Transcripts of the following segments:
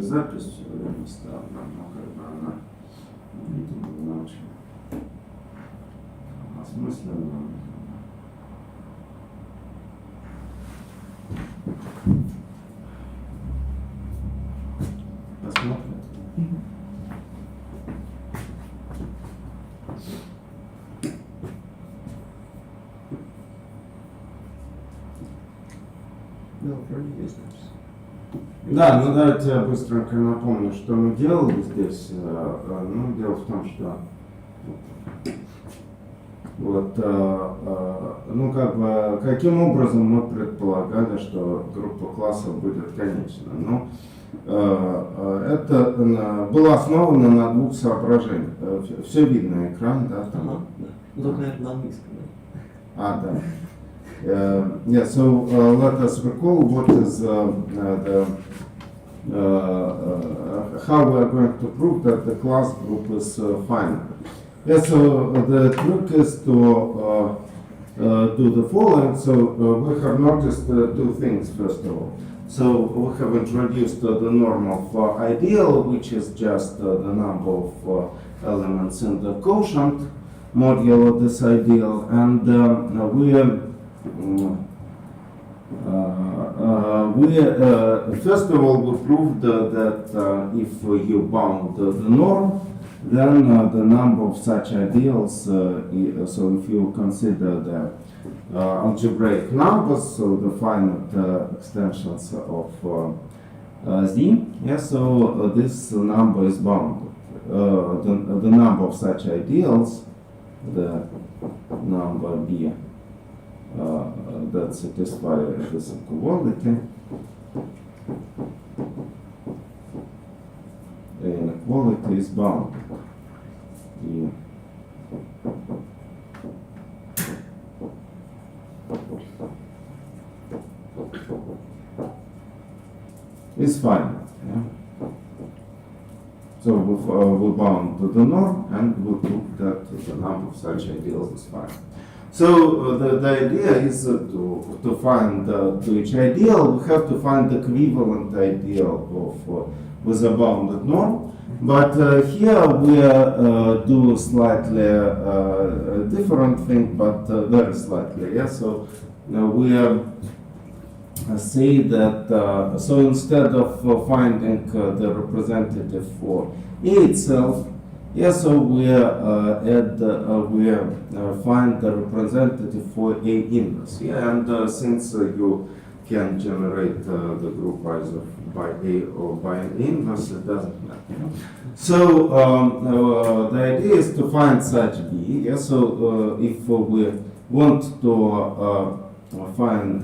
же запись все время ставлю, но как бы она, видимо, не очень осмысленная. Посмотрим. Да, вроде есть запись. Да, ну давайте я быстренько напомню, что мы делали здесь. Ну, дело в том, что вот, ну как бы, каким образом мы предполагали, что группа классов будет конечна? Ну, это было основано на двух соображениях. Все видно, экран, да? Там? Ага, да. Ну, только, наверное, на английском, да. Да. Yeah, so let us recall what is how we are going to prove that the class group is finite. Yeah, so the trick is to do the following. So we have noticed two things first of all. So we have introduced the norm of ideal, which is just the number of elements in the quotient modulo of this ideal, and first of all, we proved that if you bound the norm, then the number of such ideals, so if you consider the algebraic numbers, so the finite extensions of Z, yeah, so this number is bounded. The number of such ideals, the number B, that satisfy this equality. Inequality is bounded. Is finite. Yeah? So we bound to the norm and we prove that the number of such ideals is finite. So the idea is to find to each ideal, we have to find the equivalent ideal of with a bounded norm. But here we do slightly different thing, but very slightly. Yeah. So we say that so instead of finding the representative for A itself. Yeah, so we find the representative for A inverse. Yeah, and since you can generate the group either by A or by an inverse, it doesn't matter. So the idea is to find such B. Yeah, so if we want to find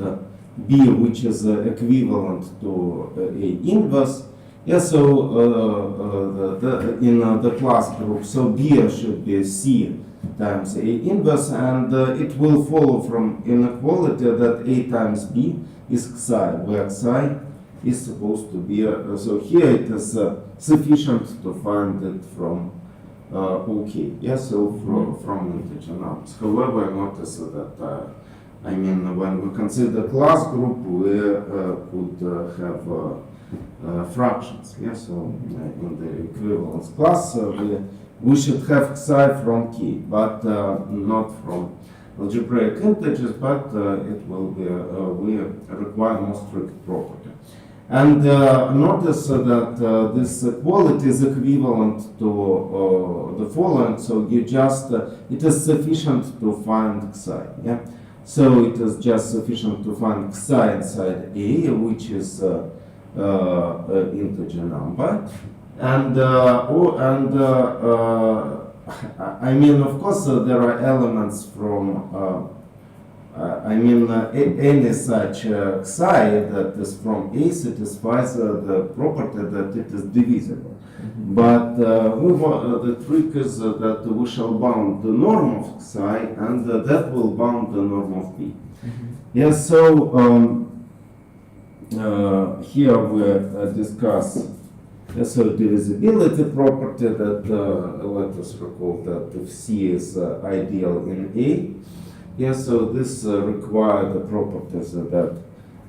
B which is equivalent to A inverse. Yeah, so in the class group, so B should be C times A inverse, and it will follow from inequality that A times B is Xi, where Xi is supposed to be, so here it is sufficient to find it from OK, yeah, so from integer numbers. However, notice that, I mean, when we consider class group, we could have fractions, yeah, so in the equivalence class we should have Xi from K, but not from algebraic integers, but it will be, we require more strict property. And notice that this equality is equivalent to the following, so you just, it is sufficient to find Xi, yeah? So it is just sufficient to find Xi inside A, which is integer number, and I mean, of course, there are elements from I mean, any such Xi that is from A satisfies the property that it is divisible. But the trick is that we shall bound the norm of Xi, and that will bound the norm of B. Yes, so here we discuss so divisibility property that let us recall that if C is ideal in A, yes, so this requires the properties that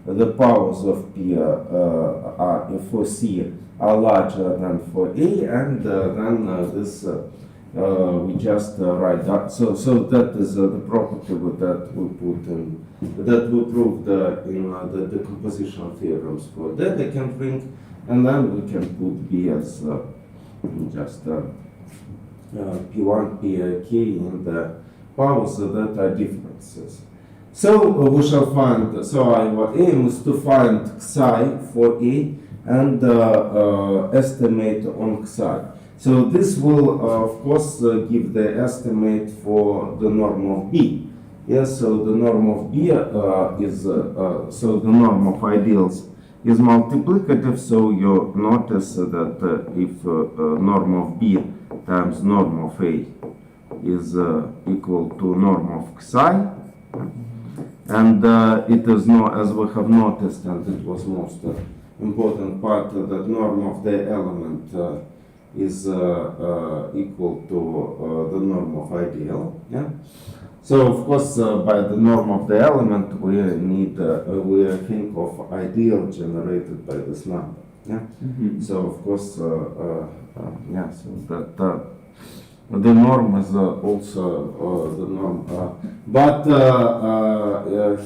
the powers of P are for C are larger than for A, and then this we just write that. So that is the property that we put in, that we proved in the decomposition theorems for Dedekind ring, and then we can put B as just P1, Pk in the powers that are differences. So we shall find, so our aim is to find psi for A and estimate on psi. So this will, of course, give the estimate for the norm of B. Yes, so the norm of B is, so the norm of ideals is multiplicative, so you notice that if norm of B times norm of A is equal to norm of psi, and it is no, as we have noticed, and it was most important part, that norm of the element is equal to the norm of ideal. Yeah. So of course, by the norm of the element, we need we think of ideal generated by this number. Yeah. Mm-hmm. So of course, yeah. So that the norm is also the norm, but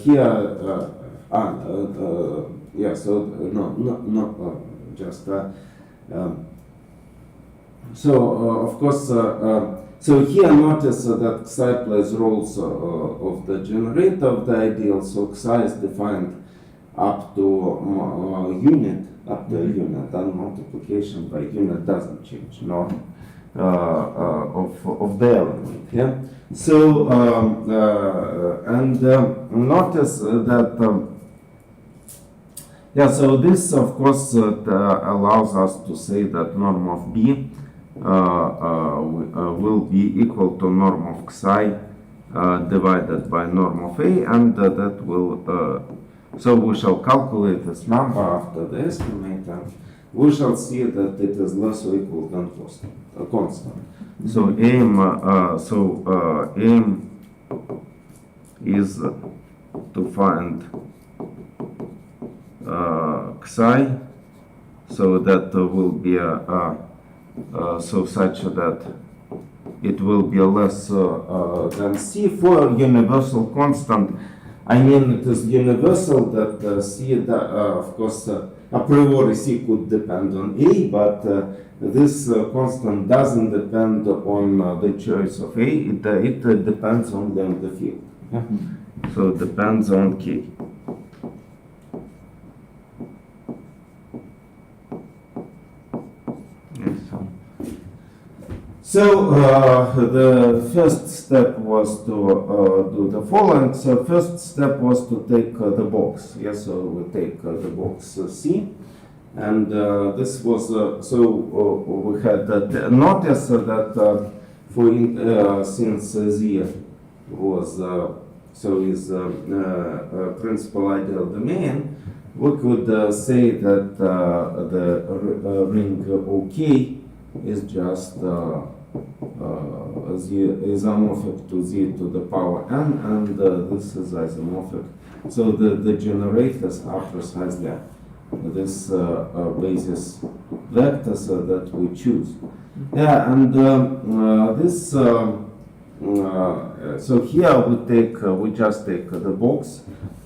here, yeah. So no, just. So of course, so here notice that psi plays roles of the generator of the ideal. So psi is defined up to unit, up to a unit, and multiplication by unit doesn't change norm of the element. Yeah. So and notice that. Yeah. So this, of course, allows us to say that norm of B will be equal to norm of psi divided by norm of A, and that will, so we shall calculate this number after the estimate, and we shall see that it is less or equal than constant. So aim, aim is to find psi, so that will be so such that it will be less than C for universal constant. I mean, it is universal that C, of course, a priori C could depend on A, but this constant doesn't depend on the choice of A. It depends only on the field. Yeah? So it depends on K. So the first step was to do the following. So first step was to take the box. Yes, so we take the box C, and this was we had notice that for since Z was so is principal ideal domain, we could say that the ring OK is just isomorphic to Z to the power n, and this is isomorphic. So the generators are precisely this basis vectors that we choose. Yeah, and this. So here we just take the box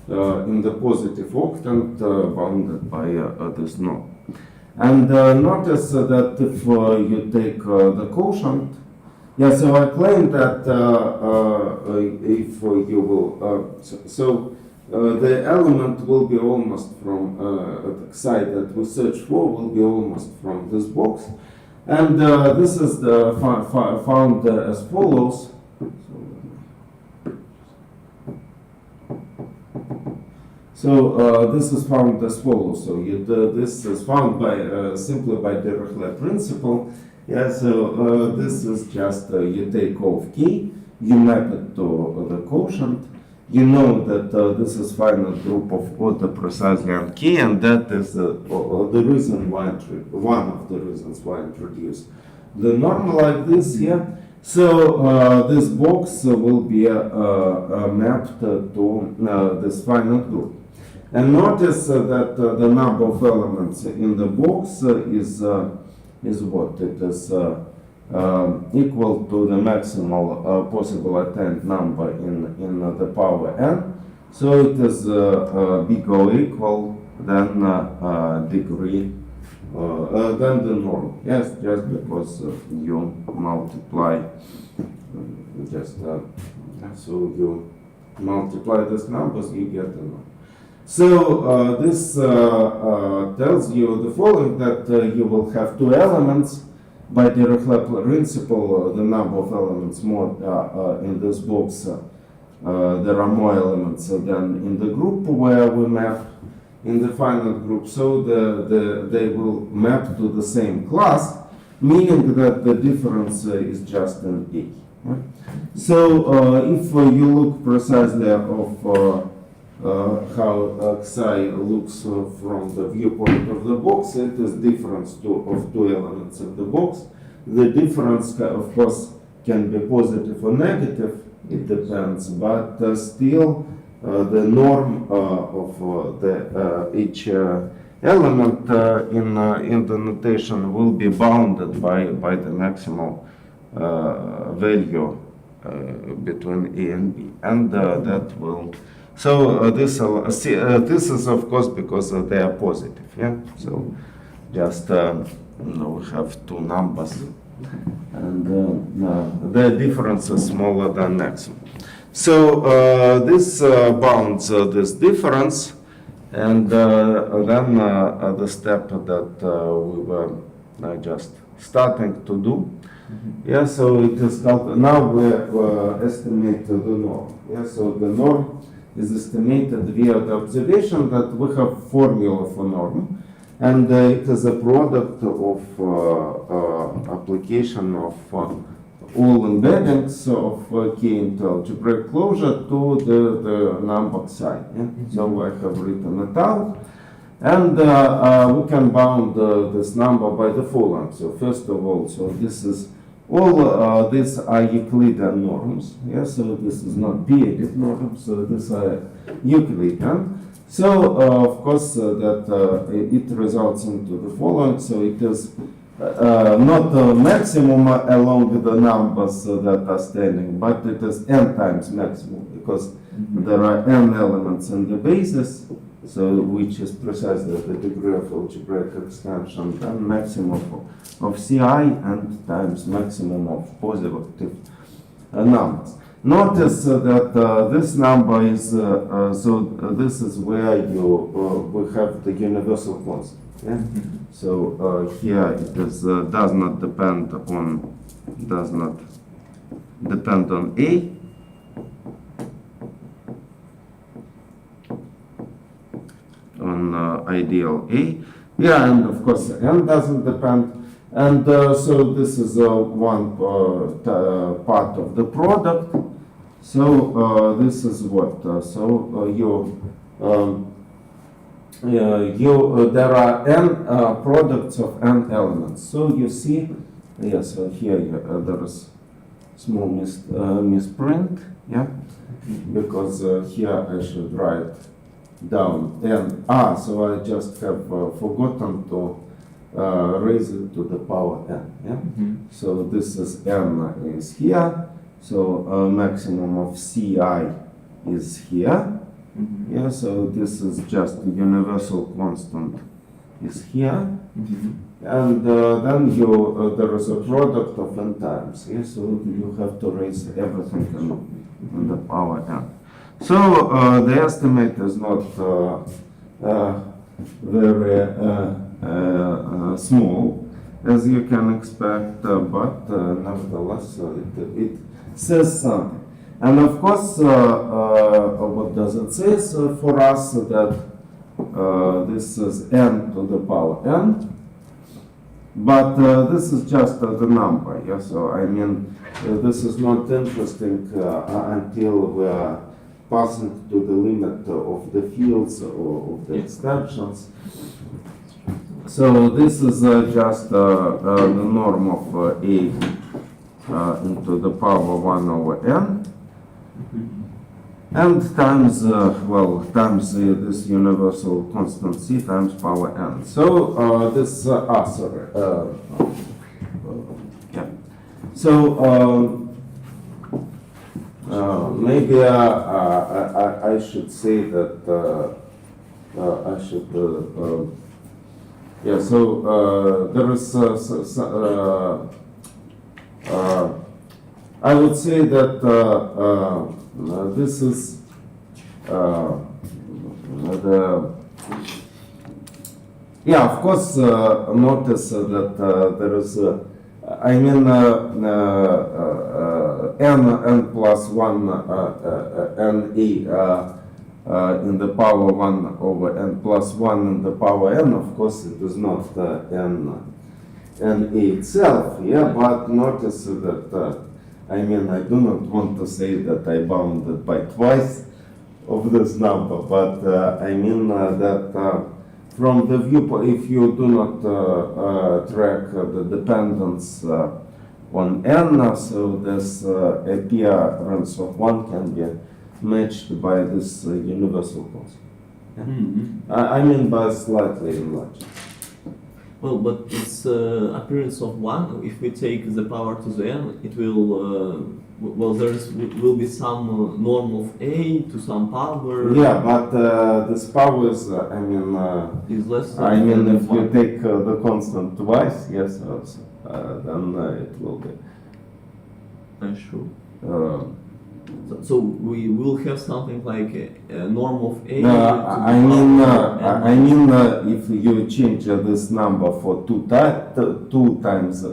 in the positive octant bounded by this norm. And notice that if you take the quotient, yeah, so I claim that if you will, the element will be almost from the psi that we search for will be almost from this box, and this is the found as follows. So this is found as follows. So this is found by simply by Dirichlet principle. Yeah. So this is just you take off K, you map it to the quotient. You know that this is finite group of order precisely on K, and that is the reason why one of the reasons why I introduced the norm like this here. So this box will be mapped to this finite group. And notice that the number of elements in the box is what? It is equal to the maximal possible attained number in the power n. So it is bigger or equal than degree than the norm. Yes, just because you multiply so you multiply these numbers, you get a number. So this tells you the following, that you will have two elements. By Dirichlet principle, the number of elements more in this box, there are more elements than in the group where we map in the finite group. So they will map to the same class, meaning that the difference is just an A. Right? So if you look precisely of how Xi looks from the viewpoint of the box, it is difference of two elements in the box. The difference, of course, can be positive or negative, it depends, but still the norm of each element in the notation will be bounded by the maximal value between A and B, and that will. So this is of course because they are positive, yeah. So just we have two numbers, and the difference is smaller than maximum. So this bounds this difference, and then the step that we were just starting to do. Yeah, so it is now we estimate the norm. Yeah, so the norm is estimated via the observation that we have formula for norm, and it is a product of application of all embeddings of K into algebraic closure to the number psi. Yeah? So I have written it out, and we can bound this number by the following. So first of all, so this is all these are Euclidean norms. Yeah, so this is not p-additive norms. So these are Euclidean. So of course that it results into the following. So it is not a maximum along the numbers that are standing, but it is n times maximum, because there are n elements in the basis, so which is precisely the degree of algebraic extension, and maximum of Ci and times maximum of positive numbers. Notice that this number is, this is where we have the universal constant. Yeah? So here it is, does not depend on A. On ideal A. Yeah, and of course n doesn't depend. And so this is one part of the product. So this is what? There are n products of n elements. So you see, yes, here there is small misprint, yeah, because here I should write down n. So I just have forgotten to raise it to the power n. Yeah? So this is n is here. So maximum of Ci is here. Yeah. So this is just the universal constant is here. And then there is a product of n times. Yeah? So you have to raise everything in the power n. So the estimate is not very small, as you can expect, but nevertheless it says something. And of course, what does it say? So for us that this is n to the power n, but this is just the number. Yeah? So I mean, this is not interesting until we are passing to the limit of the fields or of the extensions. So this is just the norm of A into the power 1 over n. and times this universal constant c times power n. So this sorry. Yeah. So maybe I should say that I should. Yeah. So there is. I would say that this is the. Yeah, of course. Notice that there is. I mean, n plus 1 n e in the power 1 over n plus 1 in the power n. Of course, it is not n e itself. Yeah, but notice that I mean, I do not want to say that I bounded by twice of this number, but I mean that. From the viewpoint, if you do not track the dependence on n, so this appearance of 1 can be matched by this universal constant. Mm-hmm. I mean by slightly enlarged. Well, but it's appearance of 1. If we take the power to the n, it will. Well, will be some norm of a to some power. Yeah, but this power is, I mean, is less. I mean, if you 1. take the constant twice, yes, also, then it will be. Sure. So we will have something like a norm of a. No, to I the mean, power I mean, if you change this number for two times,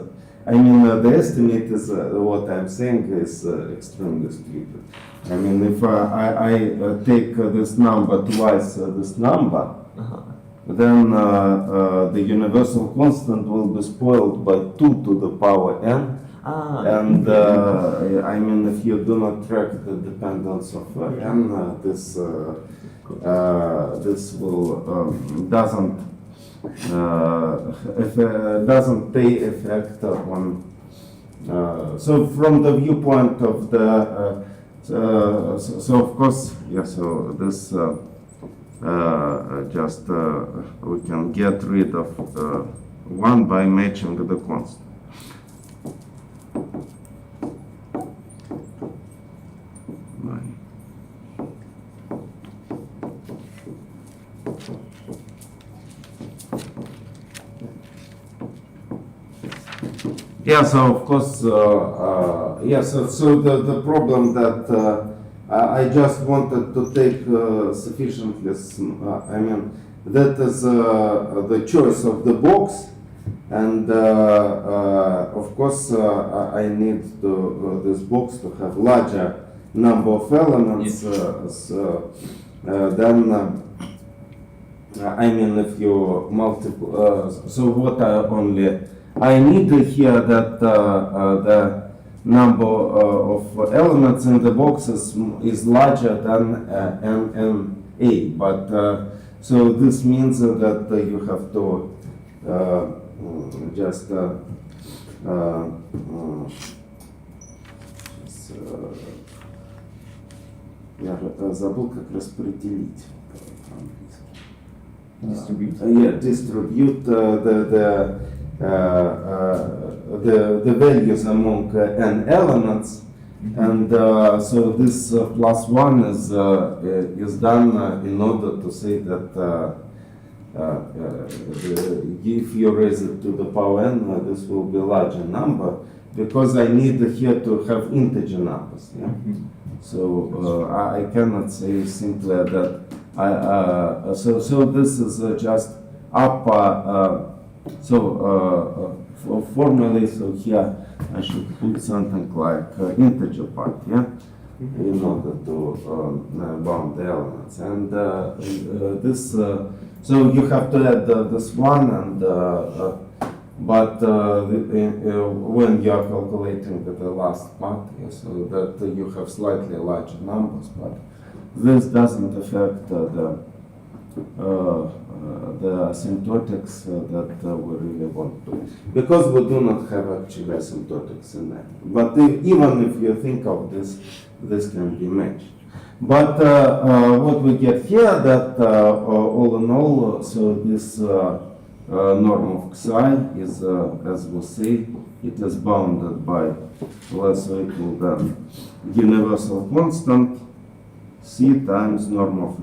I mean, the estimate is what I'm saying is extremely stupid. I mean, if I take this number twice this number, then the universal constant will be spoiled by 2 to the power n. And I mean, if you do not track the dependence of n, this will doesn't pay effect on. So from the viewpoint of the so of course, yeah. So this just we can get rid of 1 by matching the constant. Yeah, so of course, yes. So the problem that I just wanted to take sufficiently. I mean, that is the choice of the box, and of course, I need this box to have larger number of elements. Then I mean, if you multiply, so what I need here that the number of elements in the box is larger than n but so this means that you have to just я забыл как распределить Distribute. Yeah, distribute the values among n elements, and so this plus 1 is done in order to say that if you raise it to the power n, this will be a larger number, because I need here to have integer numbers. Yeah? So I cannot say simply that so this is just upper. Formally, so here I should put something like integer part, yeah, in order to bound the elements. And this, so you have to add this one, and but when you are calculating the last part, yeah, so that you have slightly larger numbers, but this doesn't affect the asymptotics that we really want to, because we do not have actually asymptotics in that. But even if you think of this, this can be matched. But what we get here that all in all, so this norm of psi is, as we say, it is bounded by less or equal than universal constant c times norm of A.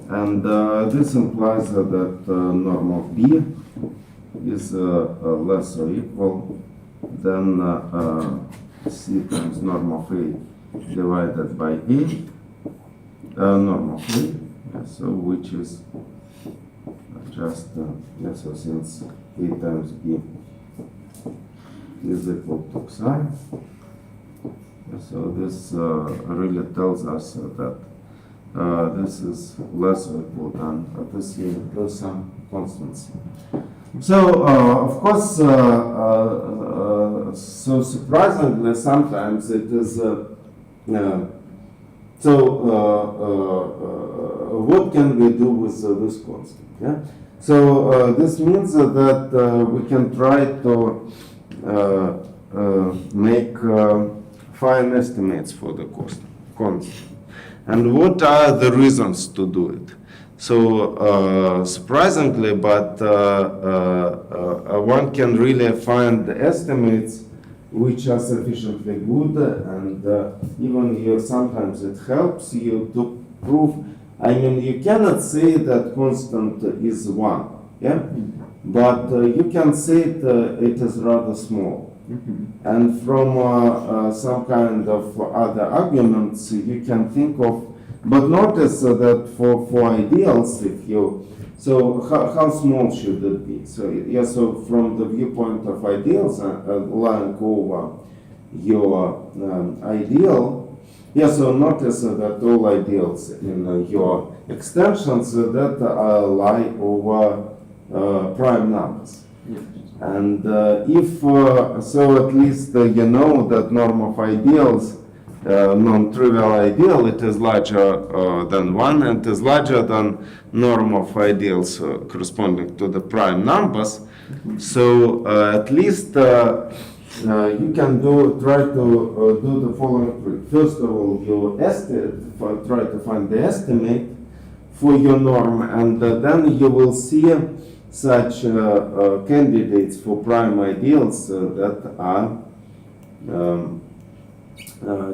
And this implies that norm of B is less or equal than c times norm of A divided by A, norm of A, yeah, so which is just, yeah, so since A times B is equal to psi, yeah, so this really tells us that this is less or equal than this here, there's some constancy. So, of course, so surprisingly, sometimes it is, what can we do with this constant? Yeah? So, this means that we can try to make fine estimates for the constant. And what are the reasons to do it? So surprisingly, but one can really find the estimates which are sufficiently good, and even sometimes it helps you to prove. I mean, you cannot say that constant is 1, yeah, but you can say it is rather small. And from some kind of other arguments, you can think of. But notice that for ideals, if you, so how small should it be? So yeah, so from the viewpoint of ideals, lying over your ideal, yeah, so notice that all ideals in your extensions that lie over prime numbers. And if, so at least you know that norm of ideals, non-trivial ideal, it is larger than 1 and is larger than norm of ideals corresponding to the prime numbers. So at least you can try to do the following. First of all, you try to find the estimate for your norm, and then you will see such candidates for prime ideals that are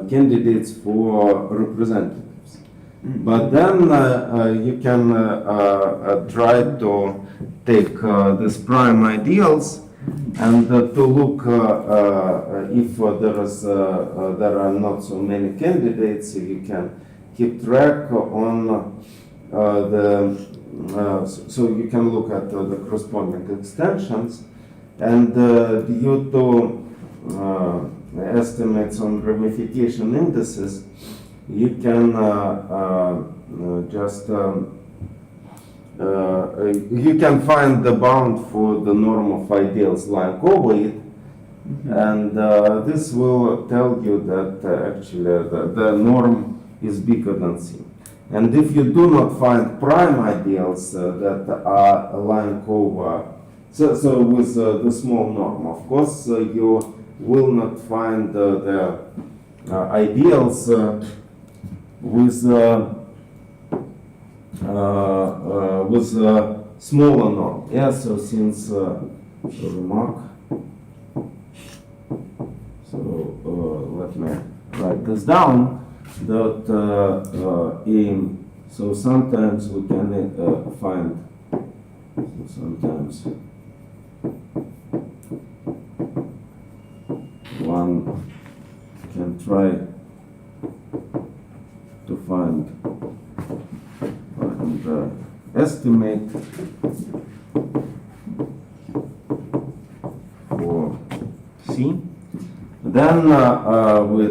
candidates for representatives. But then you can try to take these prime ideals and to look if there are not so many candidates. You can keep track on so you can look at the corresponding extensions, and due to estimates on ramification indices, you can you can find the bound for the norm of ideals lying over it, and this will tell you that actually the norm is bigger than C. And if you do not find prime ideals that are lying over, so with the small norm, of course, you will not find the ideals with smaller norm. Yeah, so since remark, so let me write this down. That aim. So sometimes we can find. Sometimes one can try to find and estimate for C. Then we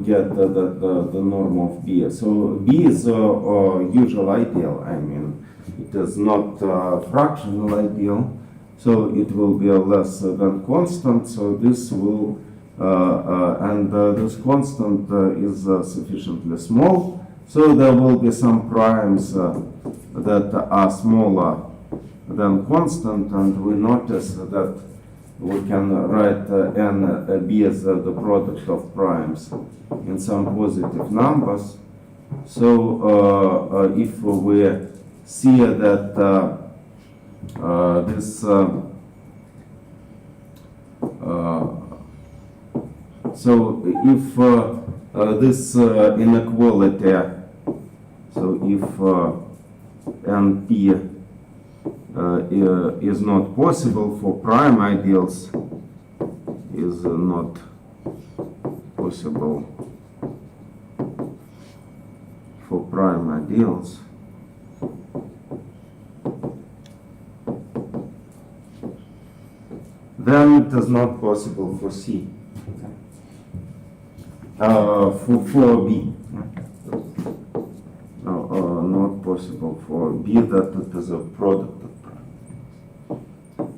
get the norm of B. So B is usual ideal. I mean, it is not fractional ideal. So it will be less than constant. So this will, and this constant is sufficiently small. So there will be some primes that are smaller than constant, and we notice that we can write n b as the product of primes in some positive numbers. So if we see that this so if this inequality, so if NP is not possible for prime ideals, is not possible for prime ideals, then it is not possible for C. For B. Not possible for B that it is a product of prime.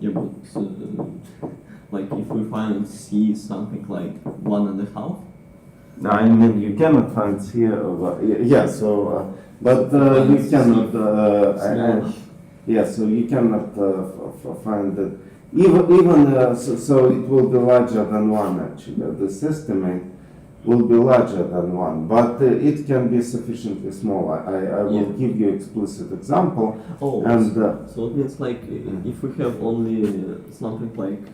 Yeah, but like if we find C something like 1.5. I mean, you cannot find C. Yeah. So, but you cannot. Yeah. So you cannot find that. Even so, it will be larger than 1 actually. This estimate will be larger than 1, but it can be sufficiently small. I will give you explicit example. Oh, and so it means like if we have only something like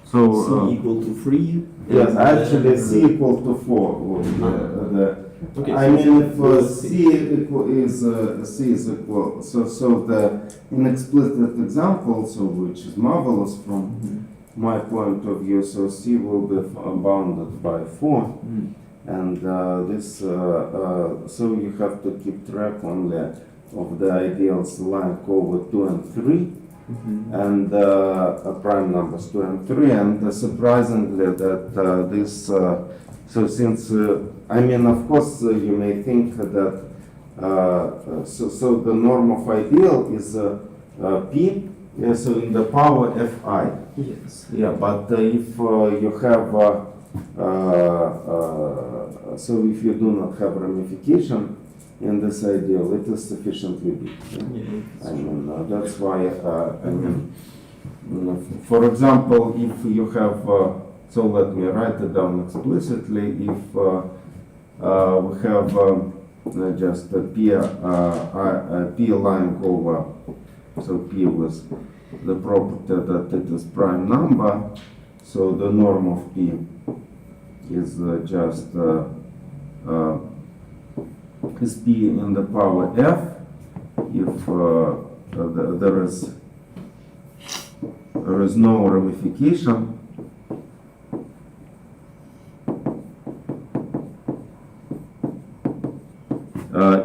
so C equal to 3. yes, actually C equal to 4 will be okay, I mean, if C is equal, so the inexplicit example, so which is marvelous from my point of view, so C will be bounded by 4, and this so you have to keep track only of the ideals lying over 2 and 3, and prime numbers 2 and 3, and surprisingly that this so since I mean, of course you may think that so the norm of ideal is P, so in the power Fi. Yes. Yeah, but if you have so if you do not have ramification in this ideal, it is sufficiently big. Yeah, I mean, that's why I mean, for example, if you have so let me write it down explicitly. If we have just a P lying over, so P with the property that it is prime number, so the norm of P is just is P in the power F if there is no ramification.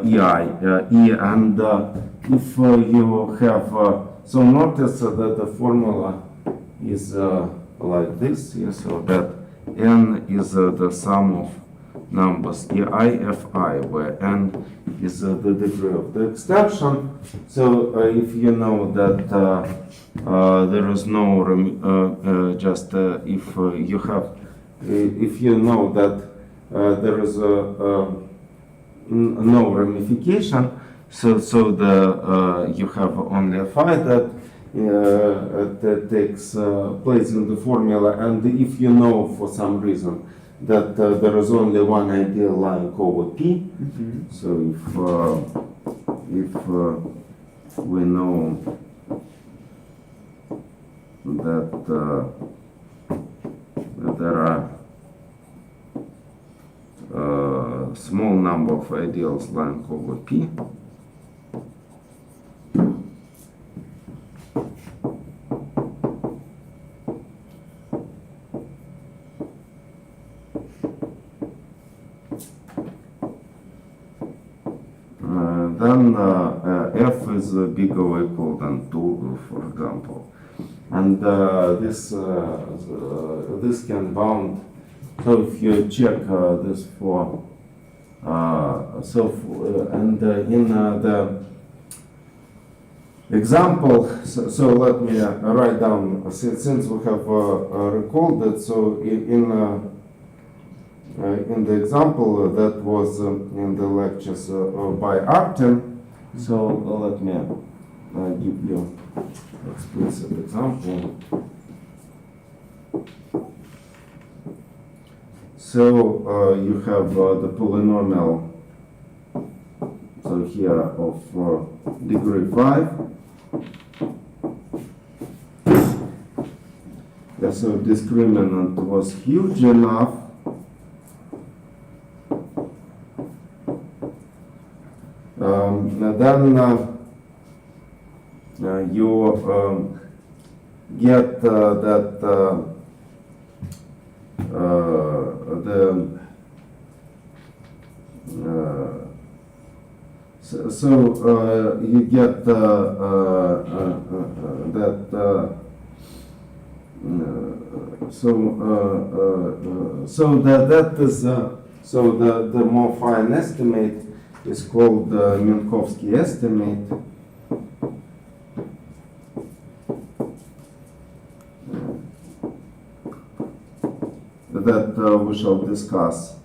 E and if you have so notice that the formula is like this, so that n is the sum of numbers ei, fi, where n is the degree of the extension. So if you know that there is no just if you have if you know that there is no ramification, so the you have only a phi that takes place in the formula, and if you know for some reason that there is only one ideal lying over P, so if we know that there are small number of ideals lying over P, then F is bigger or equal than 2, for example, and this can bound. So if you check this for and in the example, so let me write down since we have recalled it. So in the example that was in the lectures by Artem, so let me give you explicit example. So you have the polynomial, so here of degree 5. Yeah, so discriminant was huge enough. Then you get that you get that is so the more fine estimate is called the Minkowski estimate. That we shall discuss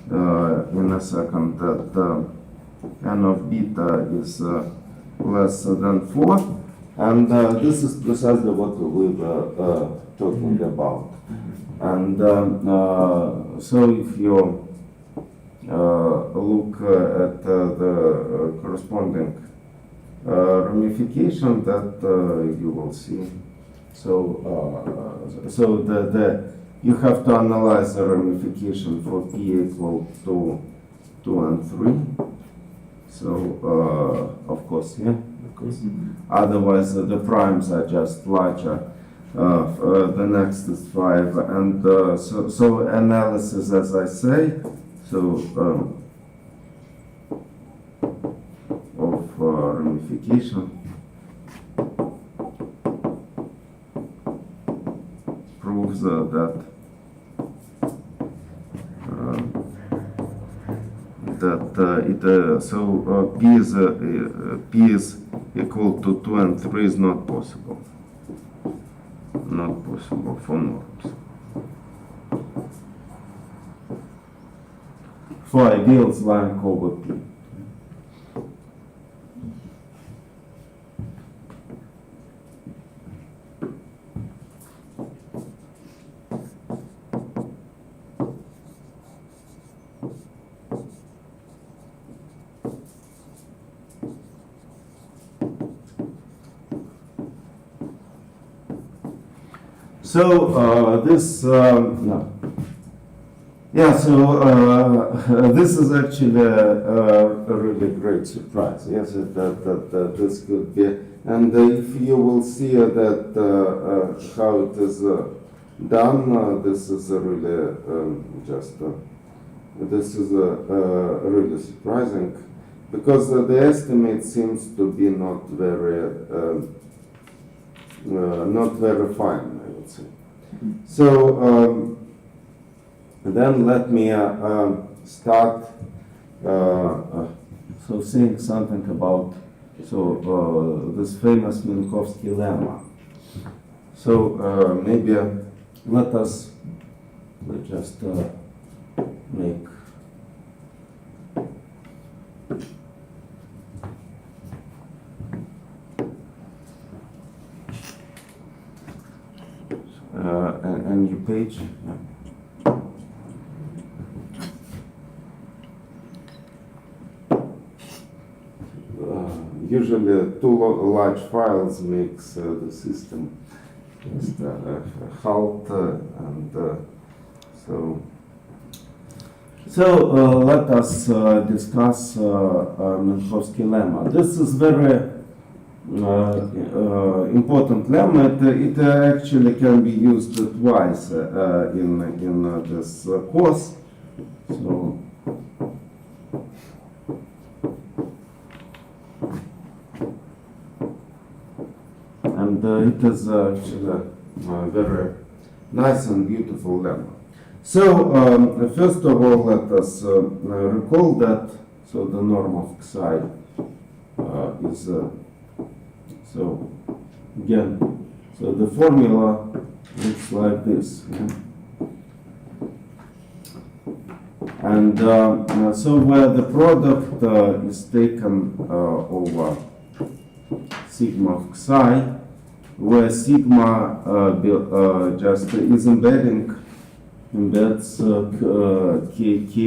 in a second, that n of beta is less than 4, and this is precisely what we were talking about. And so if you look at the corresponding ramification, that you will see. So you have to analyze the ramification for p equal to 2 and 3. So of course, yeah, because otherwise the primes are just larger. The next is 5, and so analysis, as I say, so of ramification proves that p is equal to 2 and 3 is not possible. Not possible for norms. For ideals lying over P. So this this is actually a really great surprise. Yes, that this could be, and if you will see that how it is done, this is really this is really surprising, because the estimate seems to be not very fine, I would say. So then let me start so saying something about this famous Minkowski lemma. So maybe let's just make a new page. Usually two large files makes the system just halt, and so let us discuss Minkowski lemma. This is very important lemma. It actually can be used twice in this course. So and it is actually a very nice and beautiful lemma. So first of all, let us recall that the norm of psi is so again, the formula looks like this, and so where the product is taken over sigma of psi, where sigma just is embedding embeds k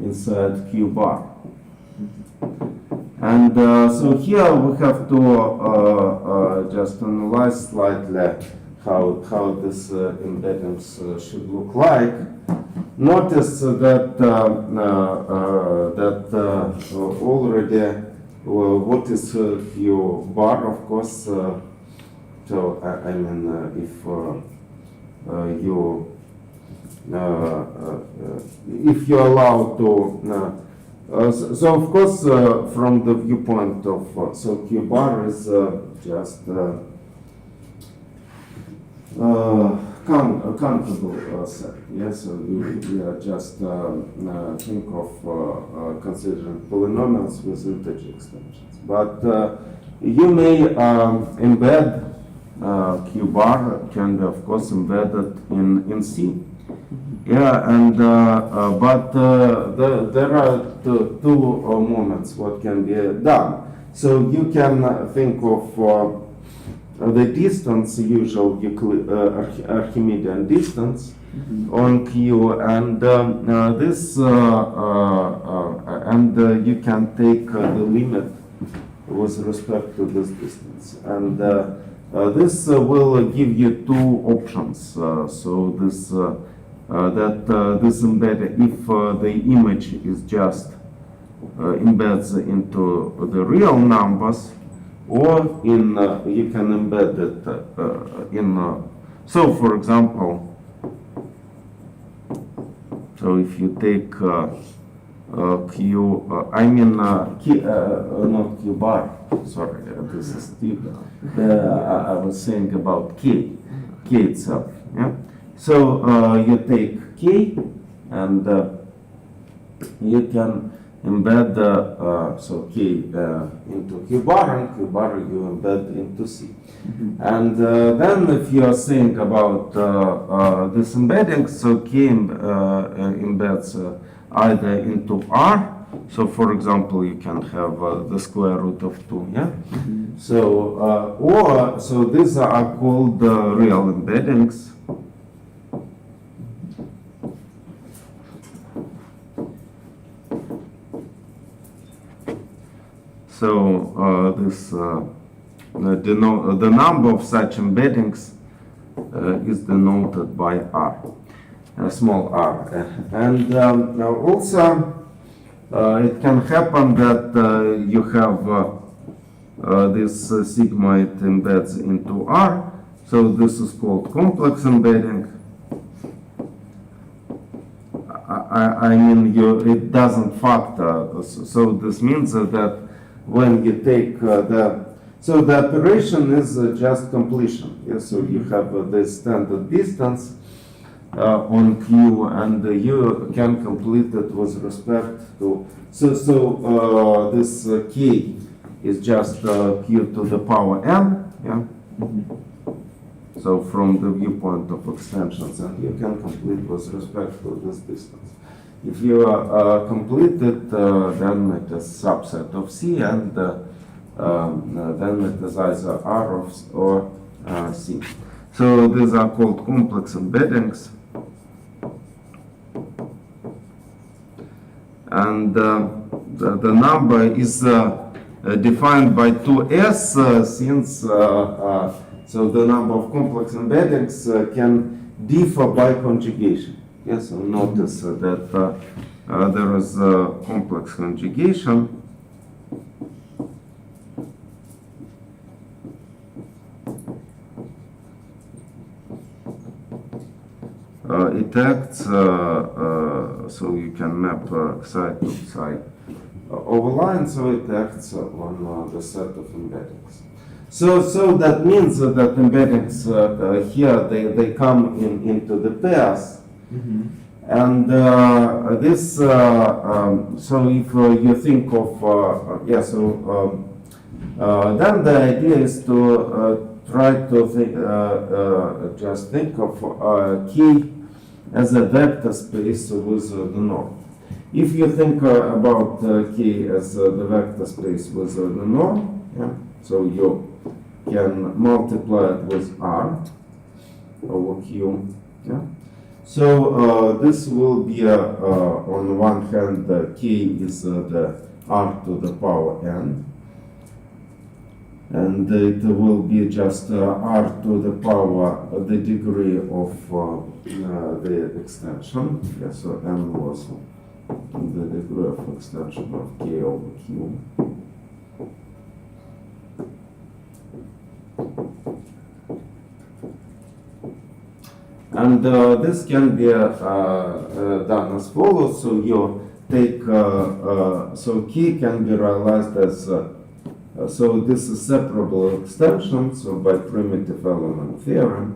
inside q bar. And so here we have to just analyze slightly how this embeddings should look like. Notice that already what is q bar, of course. So I mean, if you allow to so of course from the viewpoint of so q bar is just countable set. Yes, so we are just think of considering polynomials with integer extensions. But you may embed q bar can be of course embedded in C. Yeah, and but there are two moments what can be done. So you can think of the distance, usual Archimedean distance on Q, and this and you can take the limit with respect to this distance, and this will give you two options. So this this embedded, if the image is just embeds into the real numbers, or in you can embed it in so for example, so if you take q I mean not q bar, sorry, this is I was saying about k itself, yeah. So you take k and you can embed so k into q bar, and q bar you embed into C. And then if you are saying about this embedding, so k embeds either into R. So for example, you can have the square root of 2, yeah? So, or, so these are called real embeddings. So this the number of such embeddings is denoted by R, small r. And also it can happen that you have this sigma, it embeds into R. So this is called complex embedding. I mean, it doesn't factor. So this means that when you take so the operation is just completion. Yes, so you have this standard distance on Q, and you can complete it with respect to. So this K is just Q to the power n. Yeah. So from the viewpoint of extensions, and you can complete with respect to this distance. If you complete it, then it is subset of C, and then it is either R or C. So these are called complex embeddings. And the number is defined by 2s since so the number of complex embeddings can differ by conjugation. Yes, so notice that there is a complex conjugation. It acts, so you can map side to side over line, so it acts on the set of embeddings. So that means that embeddings here, they come into the pairs. And this, so if you think of, yeah, so then the idea is to try to just think of K as a vector space with the norm. If you think about K as the vector space with the norm, yeah, so you can multiply it with R over Q, yeah. So this will be on one hand k is the r to the power n, and it will be just r to the power the degree of the extension. Yeah, so n was the degree of extension of k over q. And this can be done as follows. So you take, so k can be realized as, so this is separable extension, so by primitive element theorem.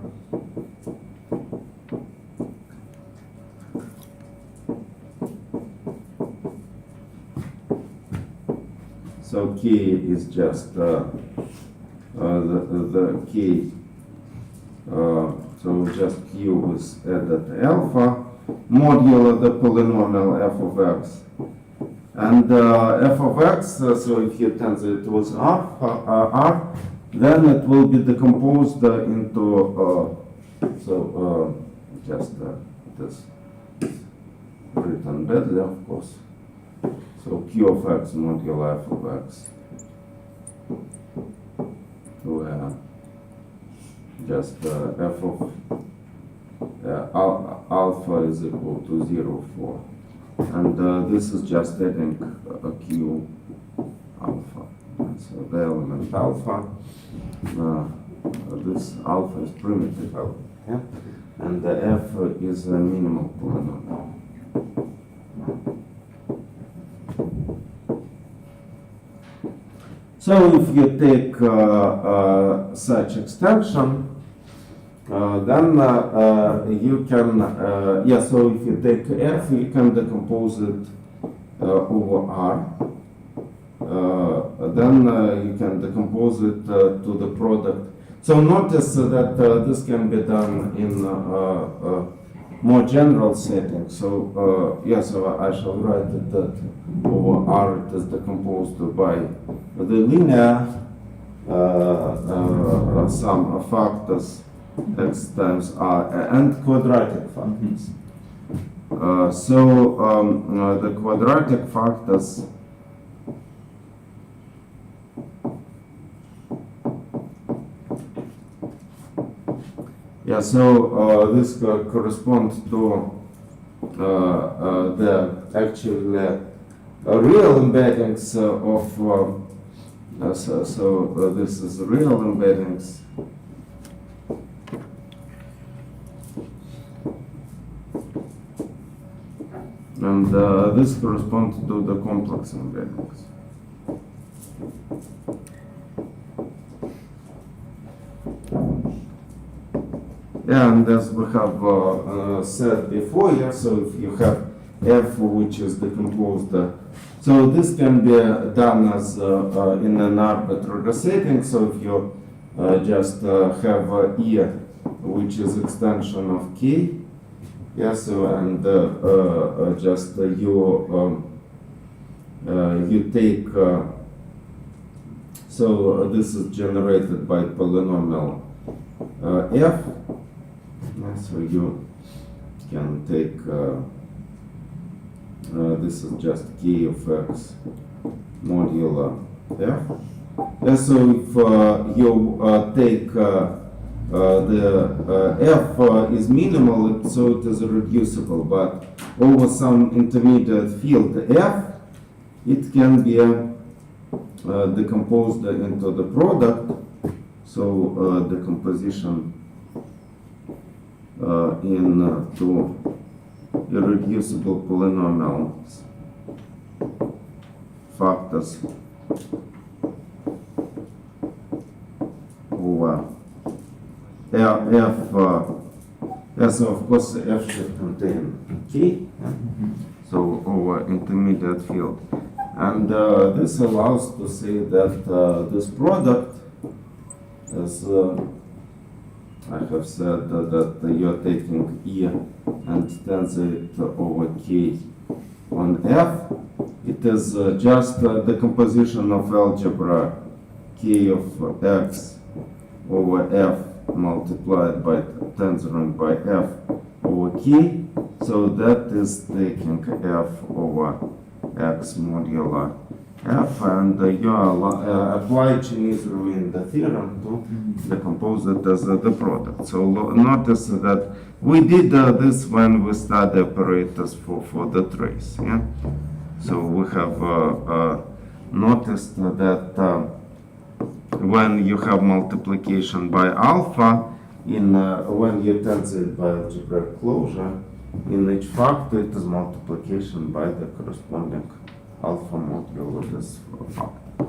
So k is just the k, so just q is added alpha, modulo the polynomial f of x. And f of x, so if you tensor it with r, then it will be decomposed into, just this written badly, of course. So q of x modulo f of x, where just f of alpha is equal to 0 for, and this is just adding a q alpha. So the element alpha, this alpha is primitive element, yeah? And the f is a minimal polynomial. So if you take such extension, then you can, so if you take f, you can decompose it over r. Then you can decompose it to the product. So notice that this can be done in more general setting. So so I shall write it that over r it is decomposed by the linear sum of factors x times r and quadratic factors. The quadratic factors this corresponds to the actually real embeddings of this is real embeddings. And this corresponds to the complex embeddings. Yeah, and as we have said before, so if you have f which is decomposed, so this can be done as in an arbitrary setting. So if you just have e which is extension of k, and just you take, so this is generated by polynomial f. So you can take, this is just k of x modulo f. So if you take the f is minimal, so it is reducible, but over some intermediate field f, it can be decomposed into the product. So decomposition into irreducible polynomials factors over f. So of course f should contain k. So over intermediate field, and this allows to say that this product, as I have said, that you are taking e and tensor it over k on f. It is just the composition of algebra k of x over f multiplied by tensoring by f over over k, so that is taking f over x modular f, and you apply Chinese remainder theorem to decompose it as the product. So notice that we did this when we studied operators for the trace. Yeah? So we have noticed that when you have multiplication by alpha, when you tensor it by algebraic closure, in each factor it is multiplication by the corresponding alpha modulo of this factor.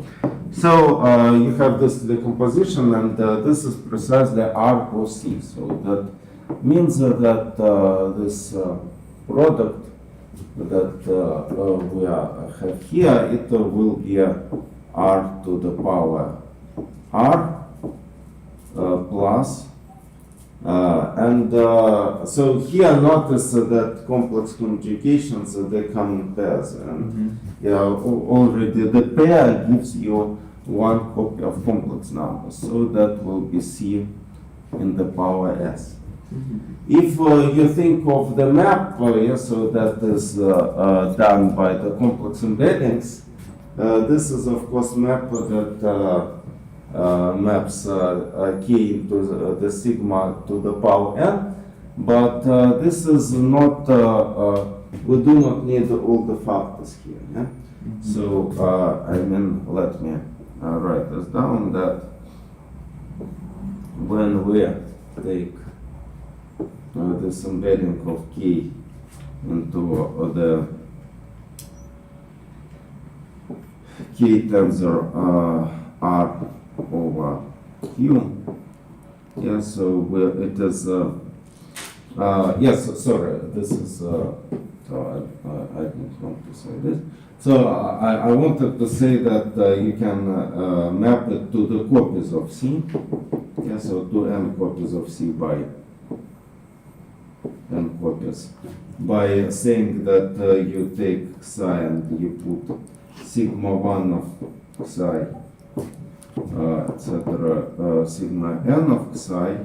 So you have this decomposition, and this is precisely R or C. So that means that this product that we have here, it will be R to the power R plus, and so here notice that complex conjugations, they come in pairs, and already the pair gives you one copy of complex numbers, so that will be C in the power S. If you think of the map, so that is done by the complex embeddings, this is of course map that maps k into the sigma to the power n, but this is not, we do not need all the factors here. Yeah? So, let me write this down, that when we take this embedding of k into the k tensor R over Q. Yes, so it is, yes, sorry, this is, I didn't want to say this. So I wanted to say that you can map it to the copies of C. Yes, so to n copies of C by n copies. By saying that you take psi and you put sigma 1 of psi, etc., sigma n of psi,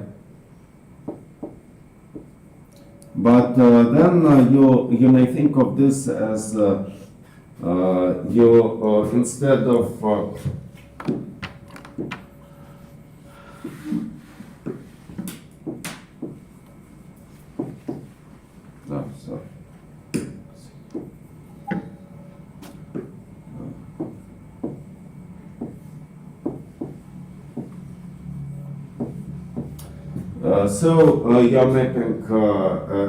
but then you may think of this as you instead of sorry. So you're making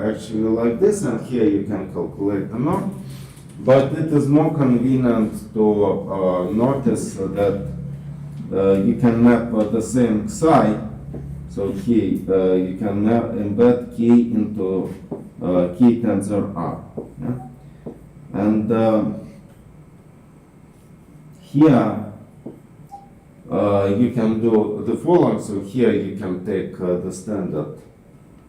actually like this, and here you can calculate the norm. But it is more convenient to notice that you can map the same psi. So k, you can embed k into k tensor R. Yeah? And here you can do the following. So here you can take the standard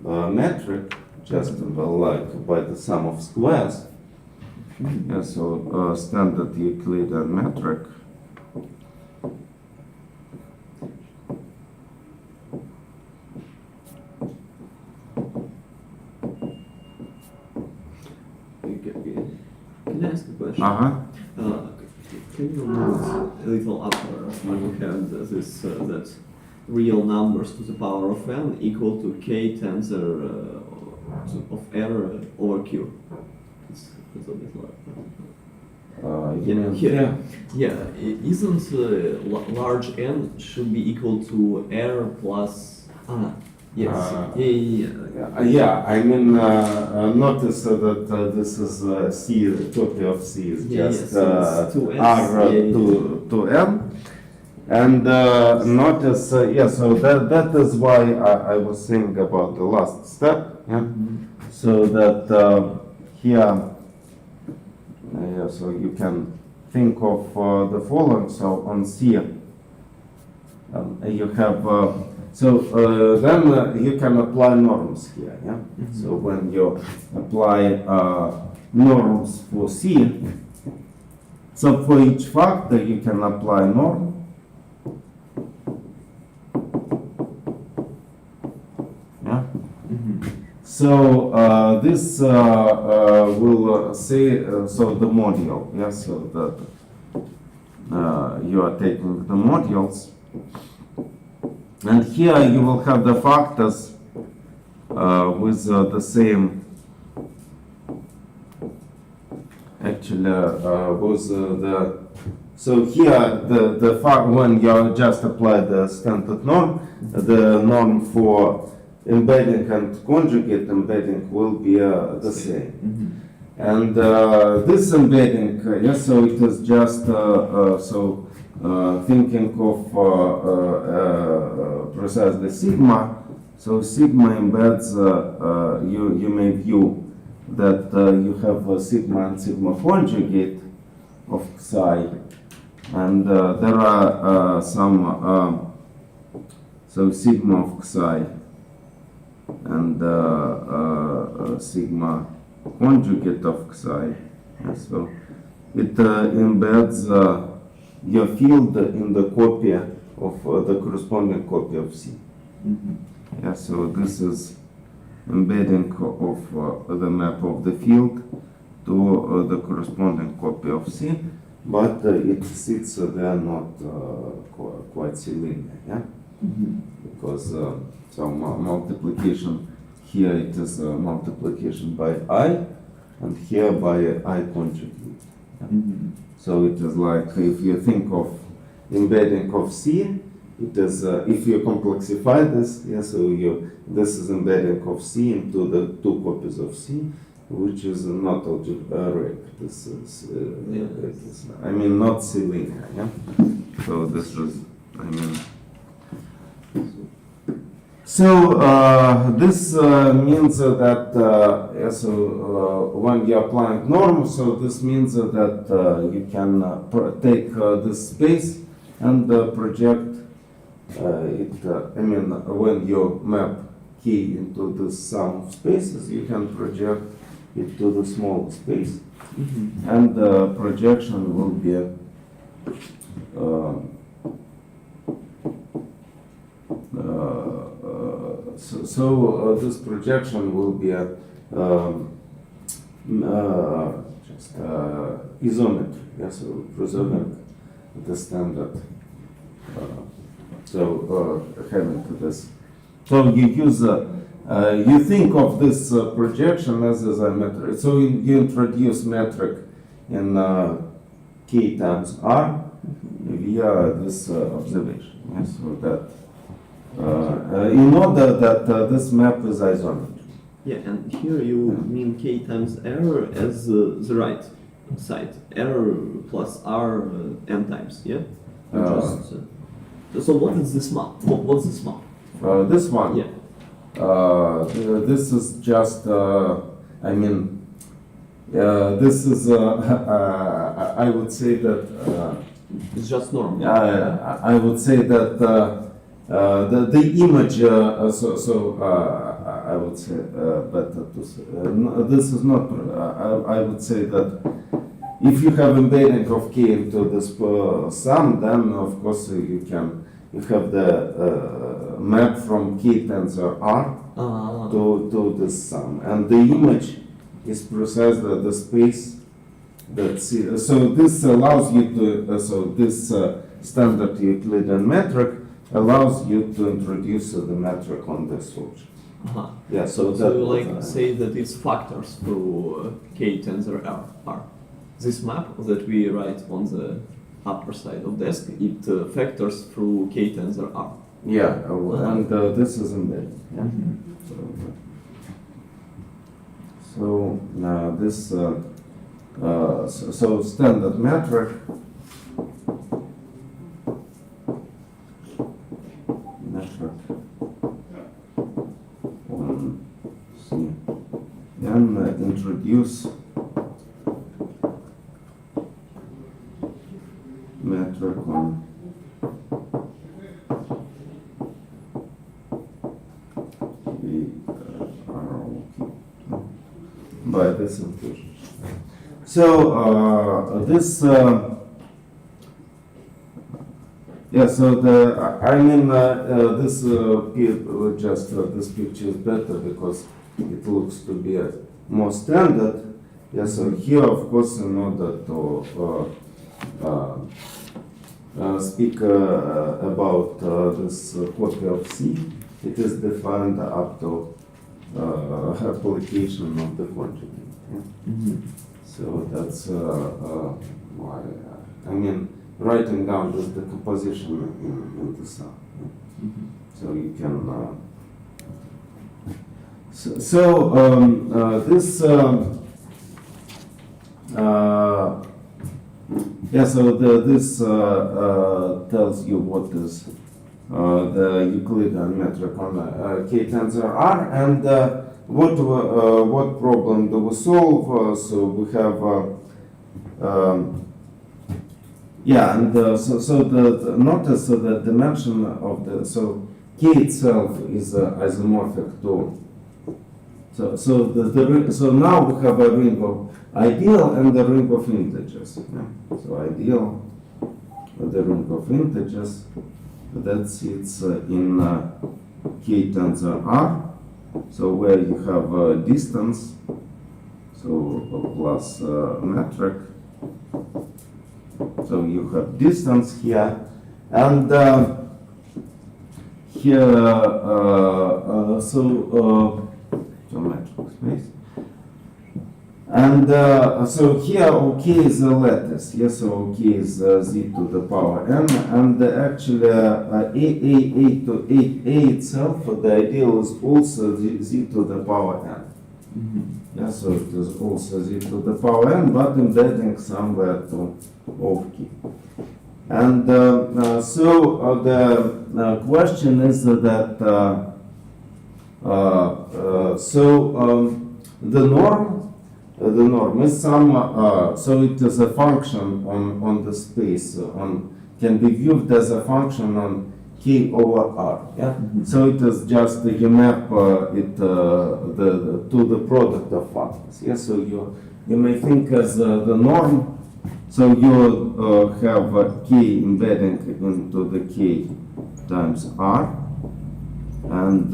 metric, just like by the sum of squares. Yeah, so standard Euclidean metric. Can I ask a question? Can you move a little upper when you have this that real numbers to the power of n equal to k tensor of r over q? It's a bit like isn't large n should be equal to r plus yes. I mean, notice that this is C, the copy of C is just R to n. And notice, so that is why I was saying about the last step. Yeah? So that here, so you can think of the following. So on C, you have so then you can apply norms here. Yeah. So when you apply norms for C, so for each factor you can apply norm. So this will say so the module, yes, so that you are taking the modules, and here you will have the factors with the same. Actually, was the so here the fact when you just apply the standard norm, the norm for embedding and conjugate embedding will be the same. And this embedding, yes, so it is just thinking of precisely sigma. So sigma embeds, you may view that you have a sigma and sigma conjugate of psi, and there are some so sigma of psi and sigma conjugate of psi. So it embeds your field in the copy of the corresponding copy of C. Yeah, so this is embedding of the map of the field to the corresponding copy of C, but it sits there not quite linear, yeah? Because so multiplication here it is multiplication by I, and here by I conjugate. So it is like if you think of embedding of C, it is if you complexify this, yeah, so this is embedding of C into the two copies of C, which is not algebraic. This is, it is I mean, not C linear, yeah. So this is, I mean. So this means that yeah, so when you are applying norm, so this means that you can take this space and project it. I mean, when you map K into the sum of spaces, you can project it to the small space, and the projection will be so this projection will be just isometry, yes, so preserving the standard. Having this. So you use, you think of this projection as a metric. So you introduce metric in K times R via this observation. Yes, so that you know that this map is isometry. Yeah, and here you mean K times R as the right side. R plus R n times, yeah? So what is this map? What's this map? This one? Yeah. This is just, I mean, this is, I would say that... it's just normal. I would say that the image, I would say better to say, this is not, I would say that if you have embedding of K into this sum, then of course you have the map from K tensor R to this sum, and the image is precisely the space that C. So this allows you to, so this standard Euclidean metric allows you to introduce the metric on this object. Yeah, so you like say that it's factors through K tensor R. This map that we write on the upper side of desk, it factors through K tensor R. Yeah, and this is embedded. Yeah. So this so standard metric on C, then introduce metric on the by this inclusion. So this Yeah, so I mean, this this picture is better because it looks to be more standard. Yeah, so here, of course, in order to speak about this copy of C, it is defined up to application of the conjugate. Yeah? So that's why, I mean, writing down this decomposition in the sum. So you can. This. Yeah. So this tells you what is the Euclidean metric on K tensor R, and what problem do we solve? So we have. Yeah, and so the notice the dimension of the K itself is isomorphic to. So now we have a ring of ideal and a ring of integers. Yeah? So ideal, the ring of integers, that's it's in K tensor R. So where you have distance, so plus metric. So you have distance here, and here geometric space, and so here OK is a lattice. Yes, so OK is z to the power n, and actually a to 8a itself, the ideal is also z to the power n. Yeah, so it is also z to the power n, but embedding somewhere to of K. And the question is that the norm is some so it is a function on the space can be viewed as a function on K over R. Yeah. So it is just you map it to the product of functions. Yeah. So you may think as the norm. So you have K embedding into the K times R, and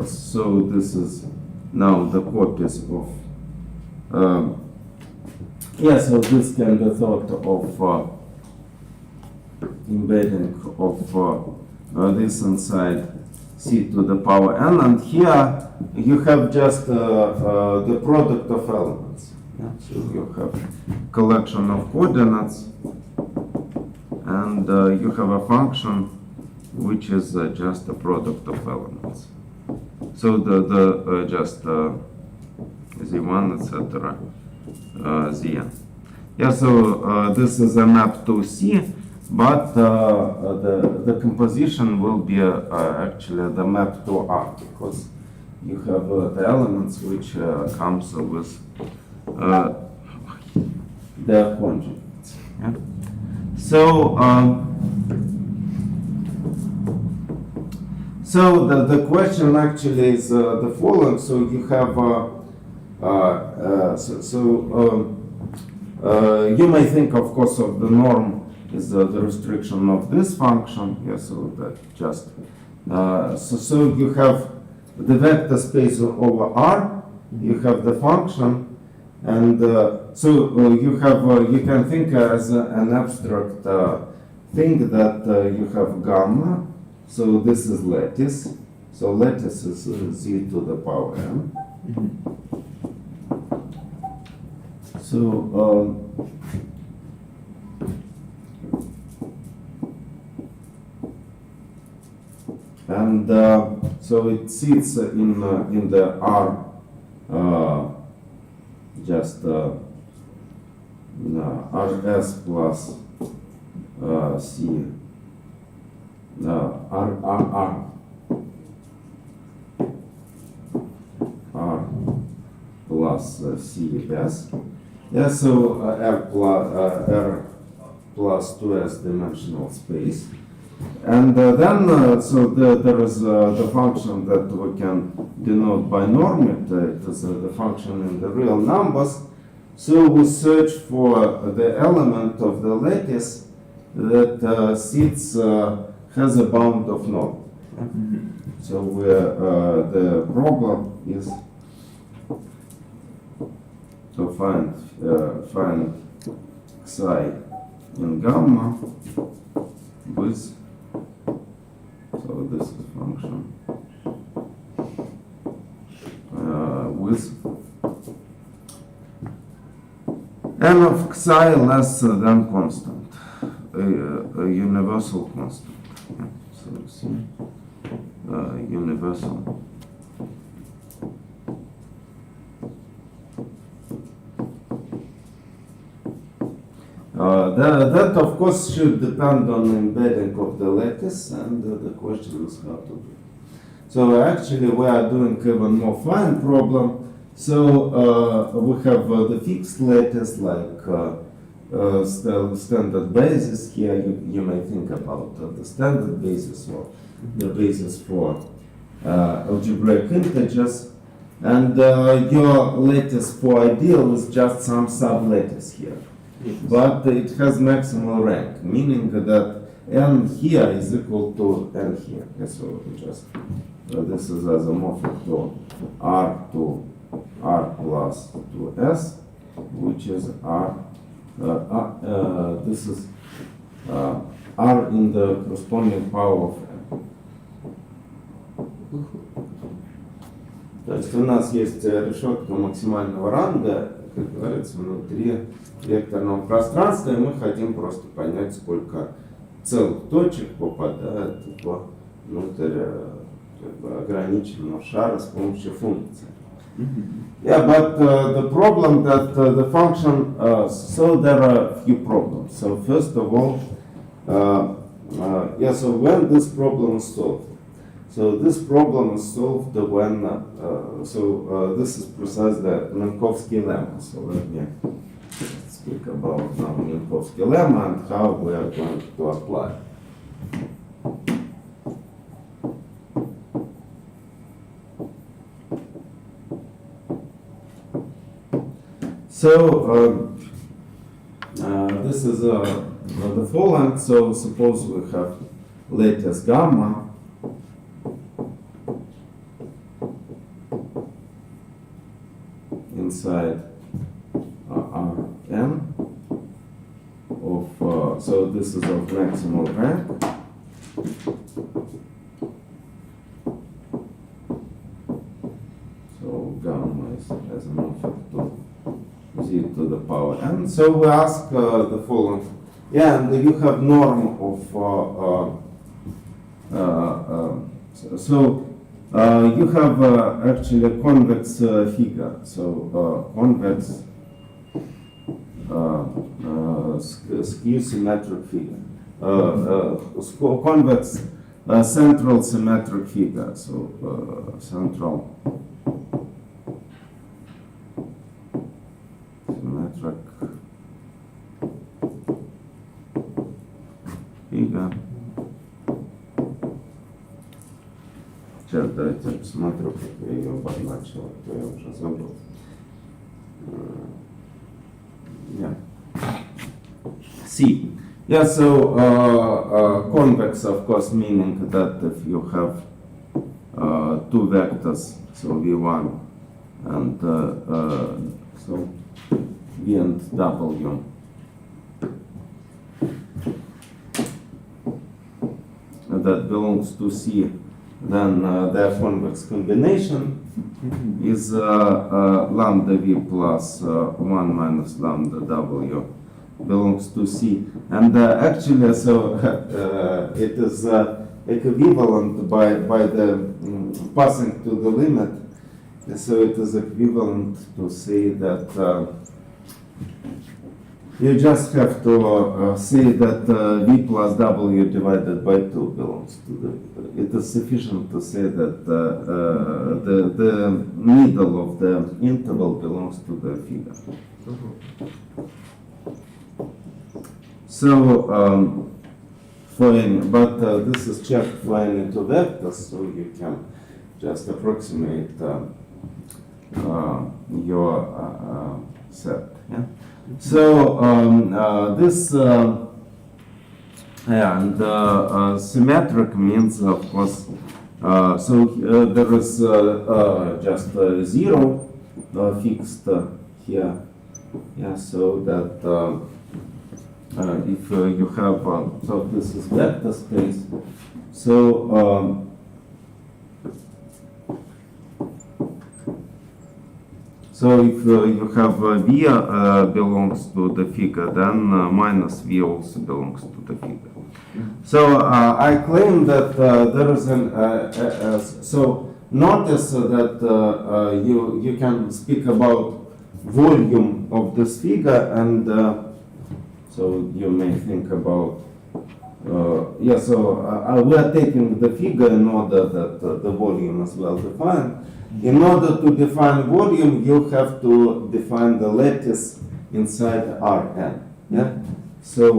so this is now the copies of. Yeah, so this can be thought of embedding of this inside C to the power n, and here you have just the product of elements. Yeah, so you have collection of coordinates, and you have a function which is just a product of elements. So the just z1, etc. Zn. Yeah, so this is a map to C, but the composition will be actually the map to R, because you have the elements which comes with their conjugates. Yeah? So the question actually is the following. So you have you may think, of course, of the norm is the restriction of this function. Yeah, so that just so you have the vector space over R. You have the function. And so you can think as an abstract thing that you have gamma. So this is lattice. So lattice is z to the power n. So and so it sits in the R. Just Rs plus C R plus CS. Yeah, so R plus 2s dimensional space. And then, so there is the function that we can denote by norm. It is the function in the real numbers. So we search for the element of the lattice that sits has a bound of norm. So the problem is to find psi in gamma with, so this is function with n of psi less than constant, a universal constant. So see, universal. That of course should depend on embedding of the lattice, and the question is how to do it. So actually we are doing even more fine problem. So we have the fixed lattice like standard basis. Here you may think about the standard basis or the basis for algebraic integers. And your lattice for ideal is just some sublattice here. Yes. But it has maximal rank, meaning that n here is equal to n here. So just this is isomorphic to R plus 2s, which is R. This is R in the corresponding power of n. То есть у нас есть решетка максимального ранга, как говорится, внутри векторного пространства, и мы хотим просто понять, сколько целых точек попадает внутрь ограниченного шара с помощью функции. Yeah, but the problem that the function, so there are a few problems. So first of all, so when this problem is solved, so this problem is solved when, this is precisely the Minkowski lemma. So let me speak about now Minkowski lemma and how we are going to apply. So this is the following. So suppose we have lattice gamma. Inside Rn of, so this is of maximal rank. So gamma is isomorphic to z to the power n. So we ask the following. Yeah, and you have norm of, you have actually a convex figure. So convex skew symmetric figure. Convex central symmetric figure. So central symmetric фига. Сейчас давайте посмотрю, как я ее обозначил, а то я уже забыл. Yeah. C. Yeah, so convex, of course, meaning that if you have two vectors, so V1 and so V and W, that belongs to C, then their convex combination is lambda V plus 1 minus lambda W belongs to C. And actually, so it is equivalent by the passing to the limit. So it is equivalent to say that you just have to say that V plus W divided by 2 belongs to the, it is sufficient to say that the middle of the interval belongs to the figure. So, for any, but this is checked for any two vectors, so you can just approximate your set. Yeah? So this Yeah, and symmetric means, of course, there is just zero fixed here. Yeah, so that if you have, so this is vector space. So so if you have V belongs to the figure, then minus V also belongs to the figure. So I claim that there is an so notice that you can speak about volume of this figure, and so you may think about yeah. So we are taking the figure in order that the volume is well defined. In order to define volume, you have to define the lattice inside Rn. Yeah. So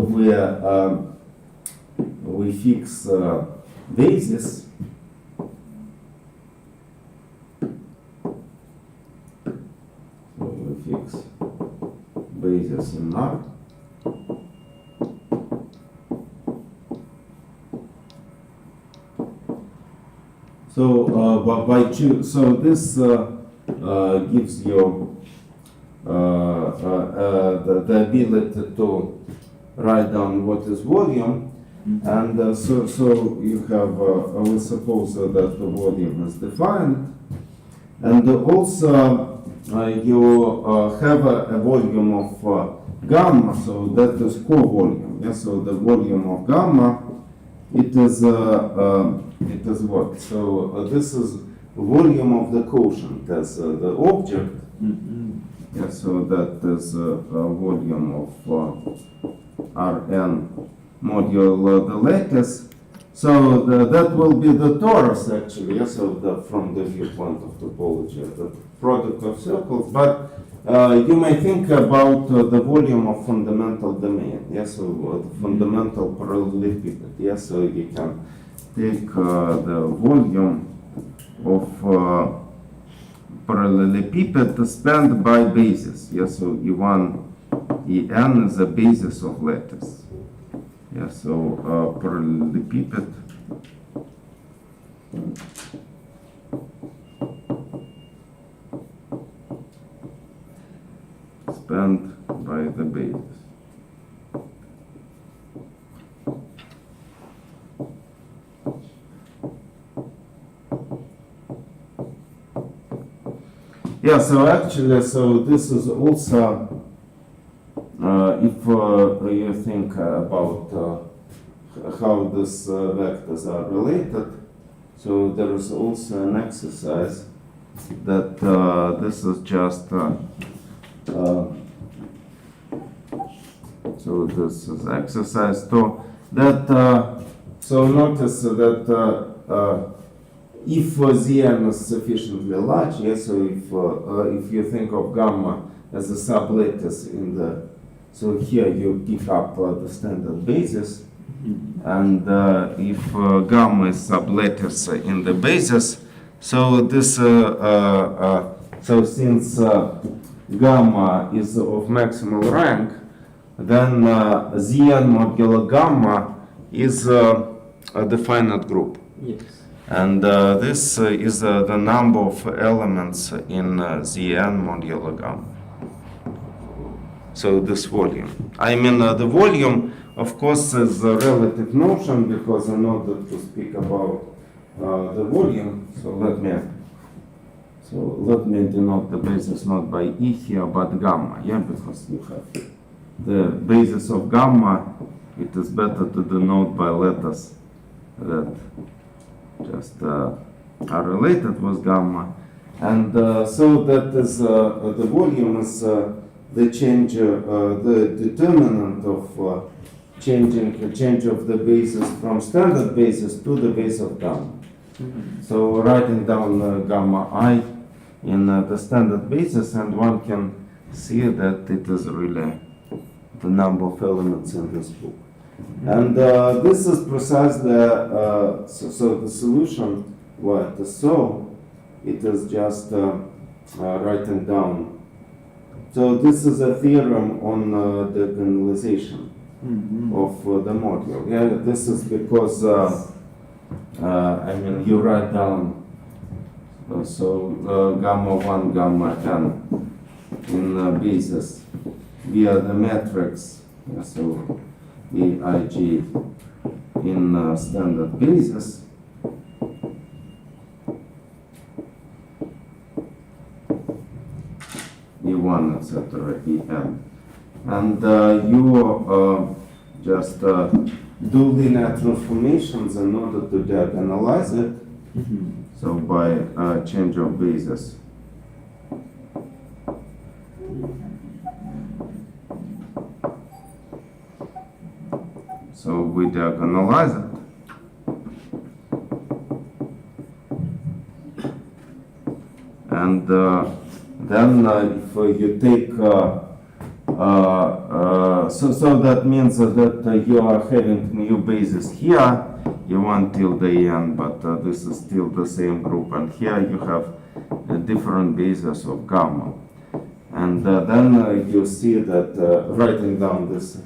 we fix basis. So we fix basis in R. So so this gives you the ability to write down what is volume, and so you have we suppose that the volume is defined, and also you have a volume of gamma, so that is co-volume. Yeah, so the volume of gamma, it is what? So this is volume of the quotient as the object. Yeah, so that is volume of Rn modulo the lattice. So that will be the torus actually. Yeah, so from the viewpoint of topology, the product of circles. But you may think about the volume of fundamental domain. Yes, so the fundamental parallelepiped. Yes, so you can take the volume of parallelepiped spanned by basis. Yes, so E1, En is the basis of lattice. Yes, so parallelepiped. Spanned by the basis. Yeah, so actually, so this is also, if you think about how these vectors are related, so there is also an exercise that this is just, so this is exercise to that, so notice that if Zn is sufficiently large, yes, so if you think of gamma as a sublattice in the, so here you pick up the standard basis, and if gamma is sublattice in the basis, so this, so since gamma is of maximal rank, then Zn modulo gamma is a definite group. Yes. And this is the number of elements in Zn modulo gamma. So this volume. I mean, the volume, of course, is a relative notion, because in order to speak about the volume, so let me denote the basis not by E here, but gamma, yeah, because you have the basis of gamma, it is better to denote by letters that just are related with gamma, and so that is the volume is the change, the determinant of change of the basis from standard basis to the base of gamma. So writing down gamma I in the standard basis, and one can see that it is really the number of elements in this book. And this is precisely, so the solution, what? So it is just writing down. So this is a theorem on diagonalization. of the module. Yeah, this is because I mean you write down gamma 1, gamma n in basis via the matrix. So Aij in standard basis. E1, etc., En. And you just do linear transformations in order to diagonalize it. So by change of basis. So we diagonalize it. And then if you take so that means that you are having new basis here, E1 tilde En, but this is still the same group, and here you have a different basis of gamma. And then you see that writing down this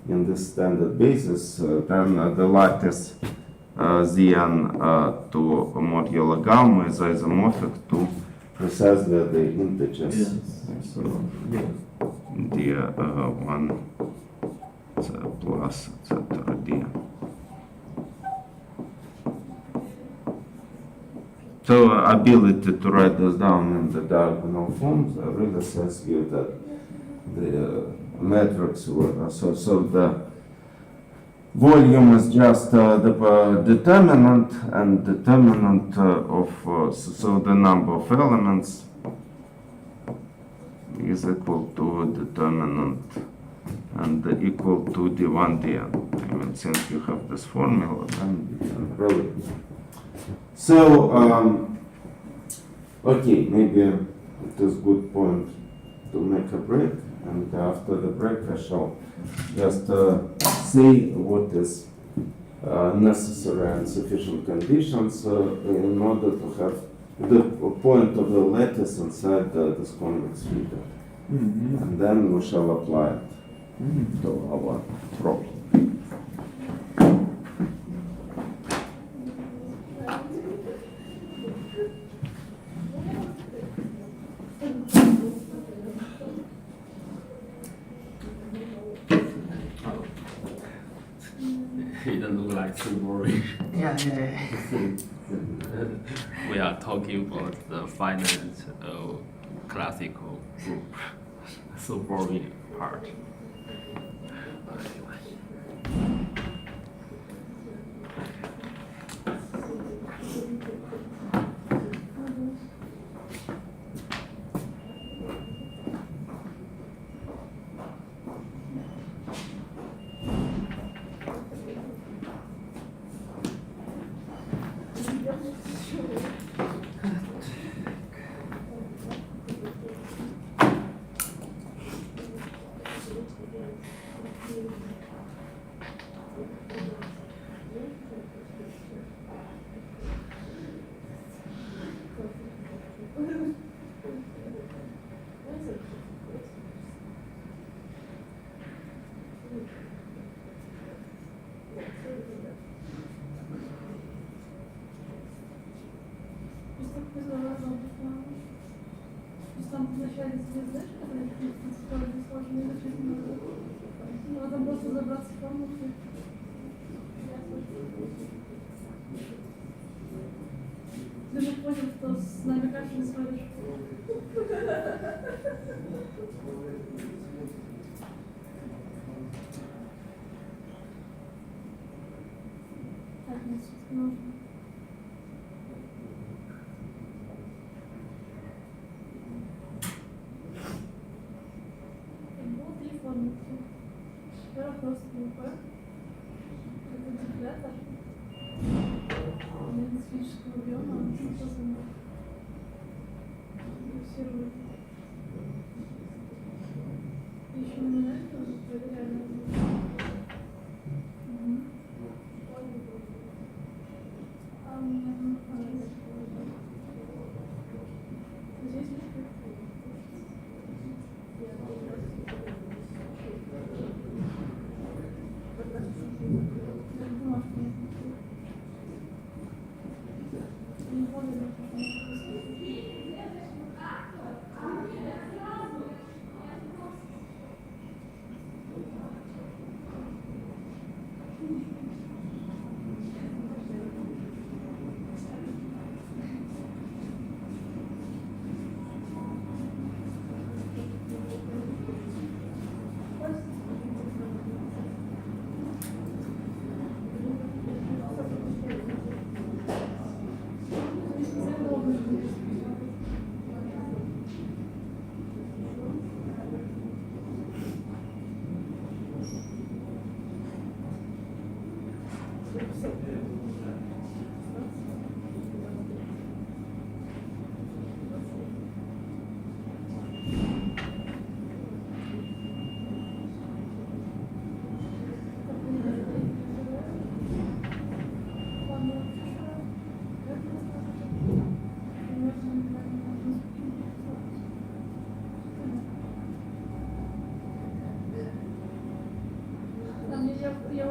in this standard basis, then the lattice Zn to modular gamma is isomorphic to precisely the integers. Yes. So d1 plus etc. d. So ability to write this down in the diagonal forms really says you that the matrix so the volume is just the determinant, and determinant of so the number of elements is equal to determinant and equal to d1 dn. I mean, since you have this formula, then you can really. So okay, maybe it is good point to make a break, and after the break I shall just say what is necessary and sufficient conditions in order to have the point of the lattice inside this convex feeder. And then we shall apply it to our problem. It doesn't look like so boring. Yeah. We are talking about the finite classical group. So boring part. Gdybym poнял, что с нами как не сводишь. Так, значит, нужно. Было три формы. Первый просто группа. Это дефлятор. Физического объема, он создан. Фиксирует. Еще на это проверяем. Здесь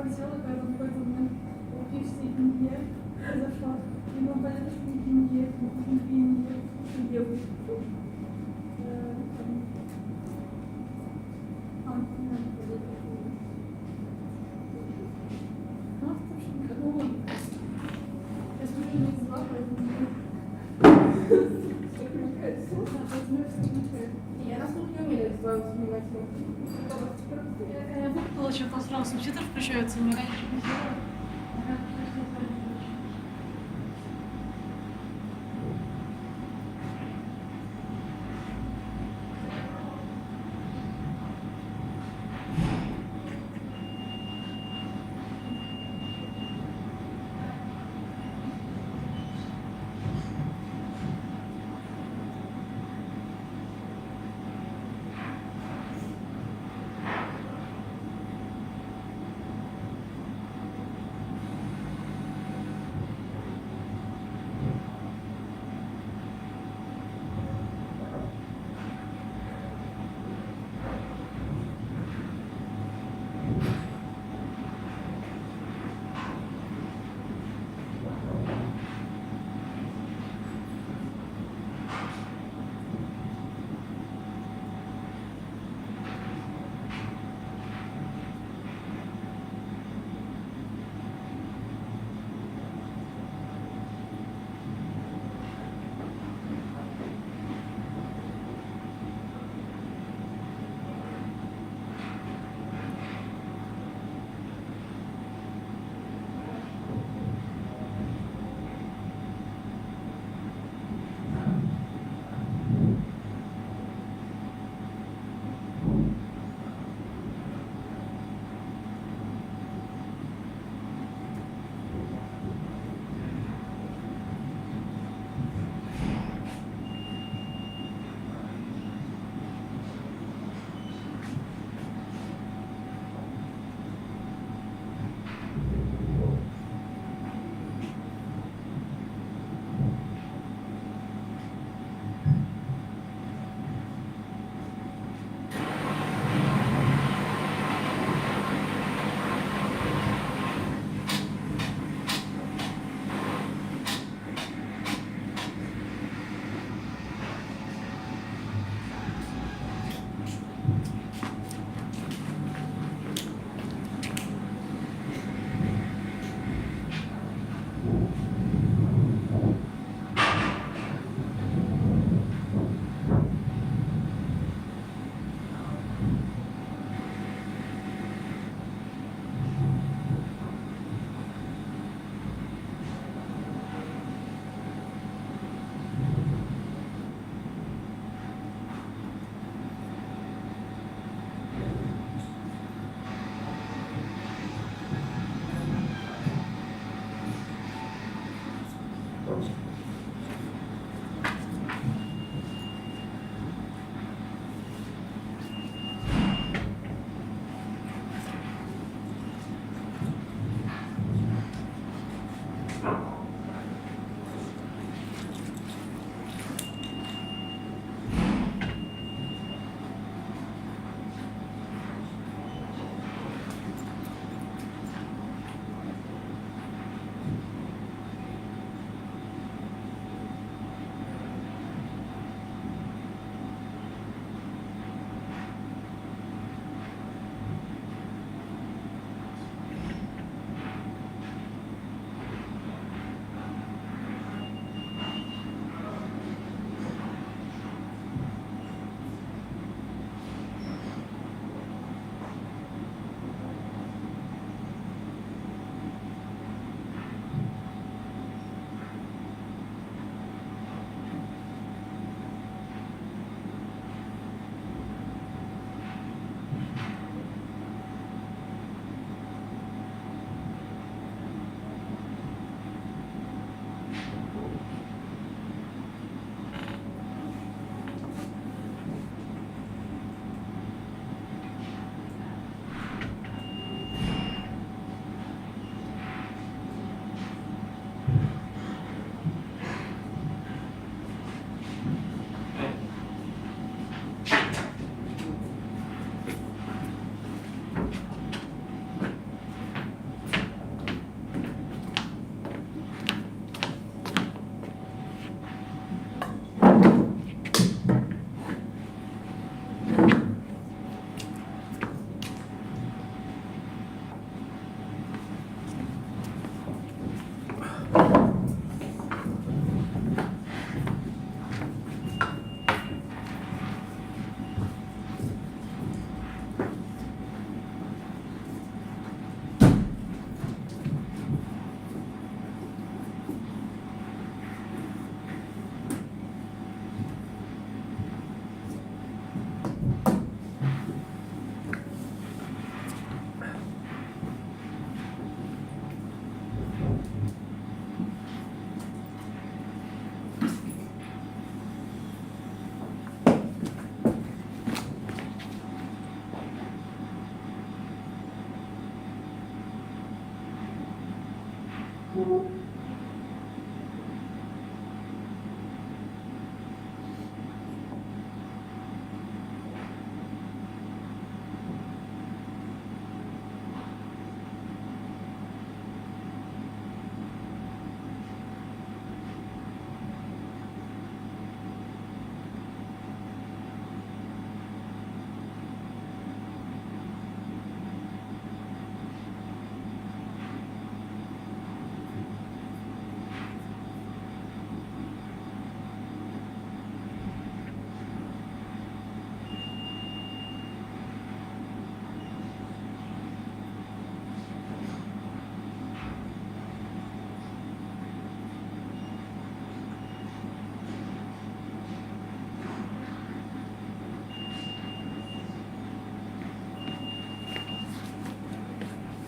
висела, когда в какой-то момент пишешь не произошло. И было понятно, что не делаешь. Я смотрю на эти два, поэтому... Я насколько не умею избавиться снимать. Я выпутала, что-то сразу субтитры включаются, мне раньше не сделала.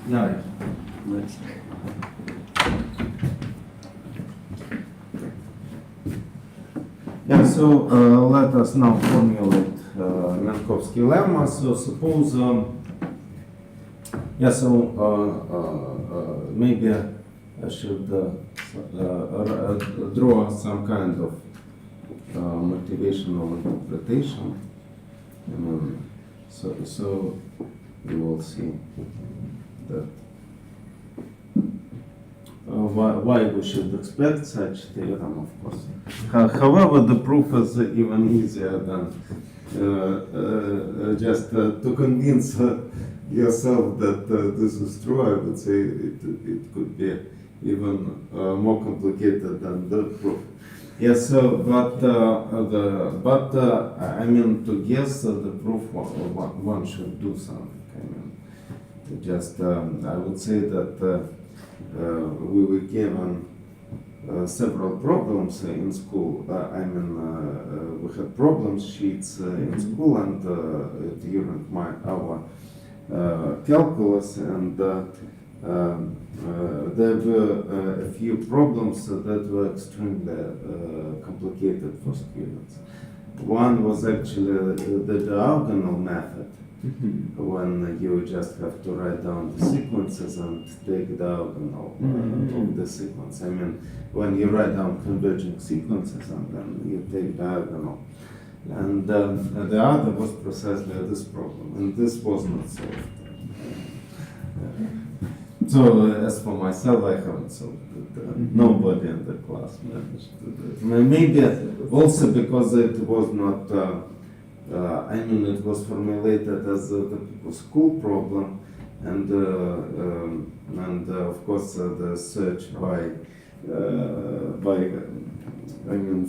Yeah. Next. Yeah, so let us now formulate Minkowski lemma. So suppose, maybe I should draw some kind of motivational interpretation. So you will see that why we should expect such theorem, of course. However, the proof is even easier than just to convince yourself that this is true. I would say it could be even more complicated than the proof. Yes, so, I mean, to guess the proof, one should do something. I mean, just I would say that we were given several problems in school. We had problem sheets in school and during our calculus, and there were a few problems that were extremely complicated for students. One was actually the diagonal method, when you just have to write down the sequences and take diagonal of the sequence. I mean, when you write down converging sequences and then you take diagonal. And the other was precisely this problem, and this was not solved. So as for myself, I haven't solved it. Nobody in the class managed to do it. Maybe also because it was not, it was formulated as the school problem, and of course the search by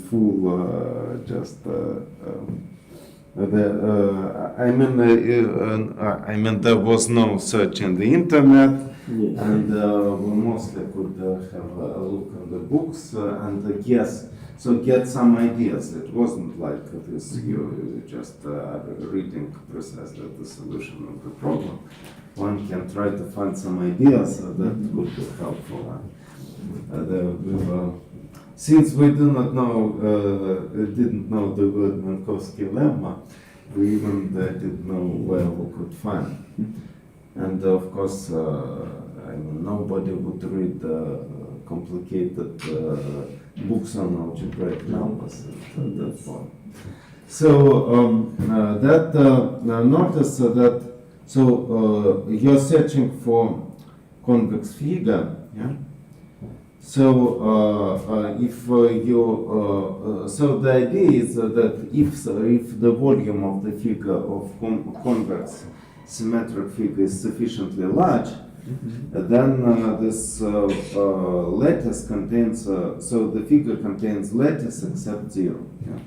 full just there was no search in the internet. Yes. And we mostly could have a look at the books and guess, so get some ideas. It wasn't like this, you just reading precisely the solution of the problem. One can try to find some ideas that could be helpful. Since we do not know, didn't know the word Minkowski lemma, we even didn't know where we could find. And of course, nobody would read complicated books on algebraic numbers at that point. So notice that. So you're searching for convex figure, yeah. So if so the idea is that if the volume of the figure of convex symmetric figure is sufficiently large, then this lattice contains, so the figure contains lattice except zero. Yeah?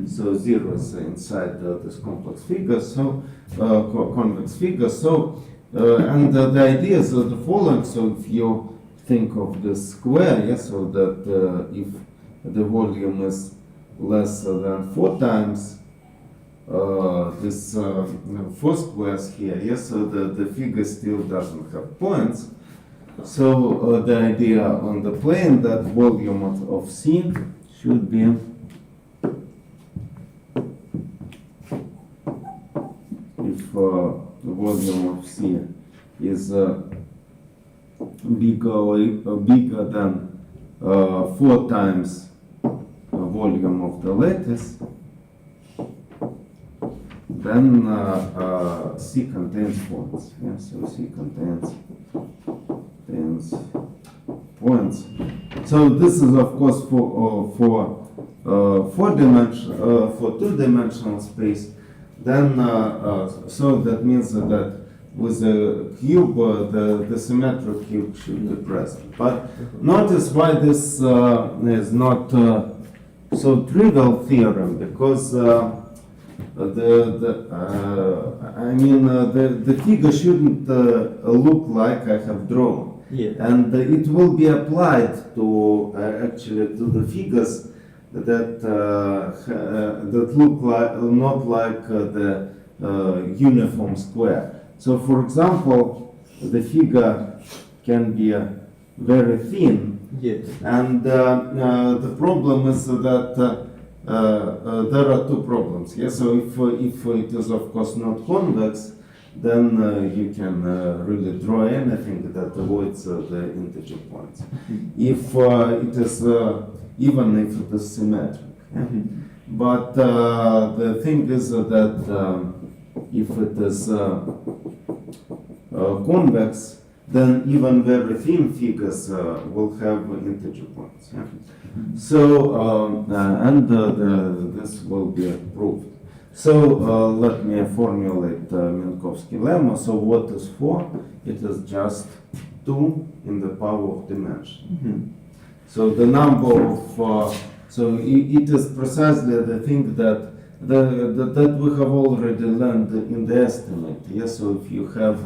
So zero is inside this complex figure, so convex figure. So and the idea is the following. So if you think of the square, yeah, so that if the volume is less than 4 times this 4 squares here, yes, so the figure still doesn't have points. So the idea on the plane that volume of C should be if the volume of C is bigger than 4 times volume of the lattice, then C contains points. Yeah, so C contains points. So this is of course for 2-dimensional space. Then so that means that with the cube, the symmetric cube should be present. But notice why this is not so trivial theorem, because the figure shouldn't look like I have drawn. Yeah. And it will be applied to actually to the figures that look like not like the uniform square. So, for example, the figure can be very thin. Yes. And the problem is that there are two problems. Yeah? So if it is of course not convex, then you can really draw anything that avoids the integer points. If it is, even if it is symmetric. Yeah? But the thing is that if it is convex, then even very thin figures will have integer points. Yeah? So, this will be proved. So, let me formulate Minkowski lemma. So, what is 4? It is just 2 in the power of dimension. So, the number of, so it is precisely the thing that that we have already learned in the estimate. Yes, so if you have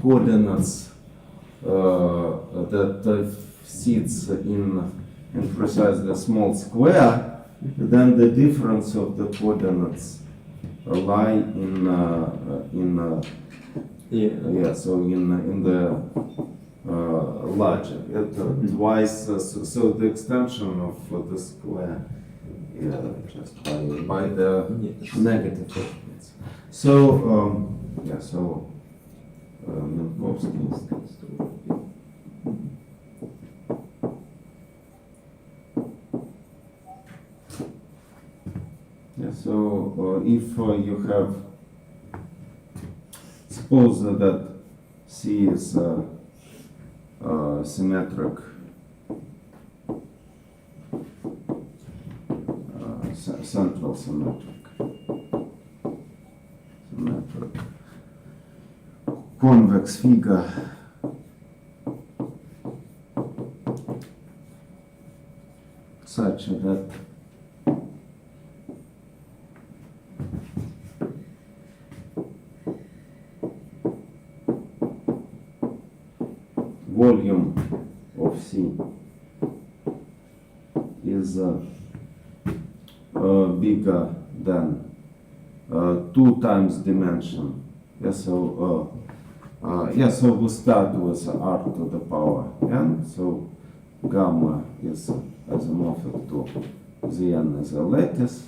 coordinates that sits in precisely a small square, then the difference of the coordinates lie so in the larger, twice, so the extension of the square, just by the negative coordinates. So, Minkowski. Yeah, so if you have, suppose that C is symmetric, central symmetric, convex figure such that volume of C is bigger than 2 times dimension. So we start with r to the power n. So gamma is isomorphic to Zn is a lattice.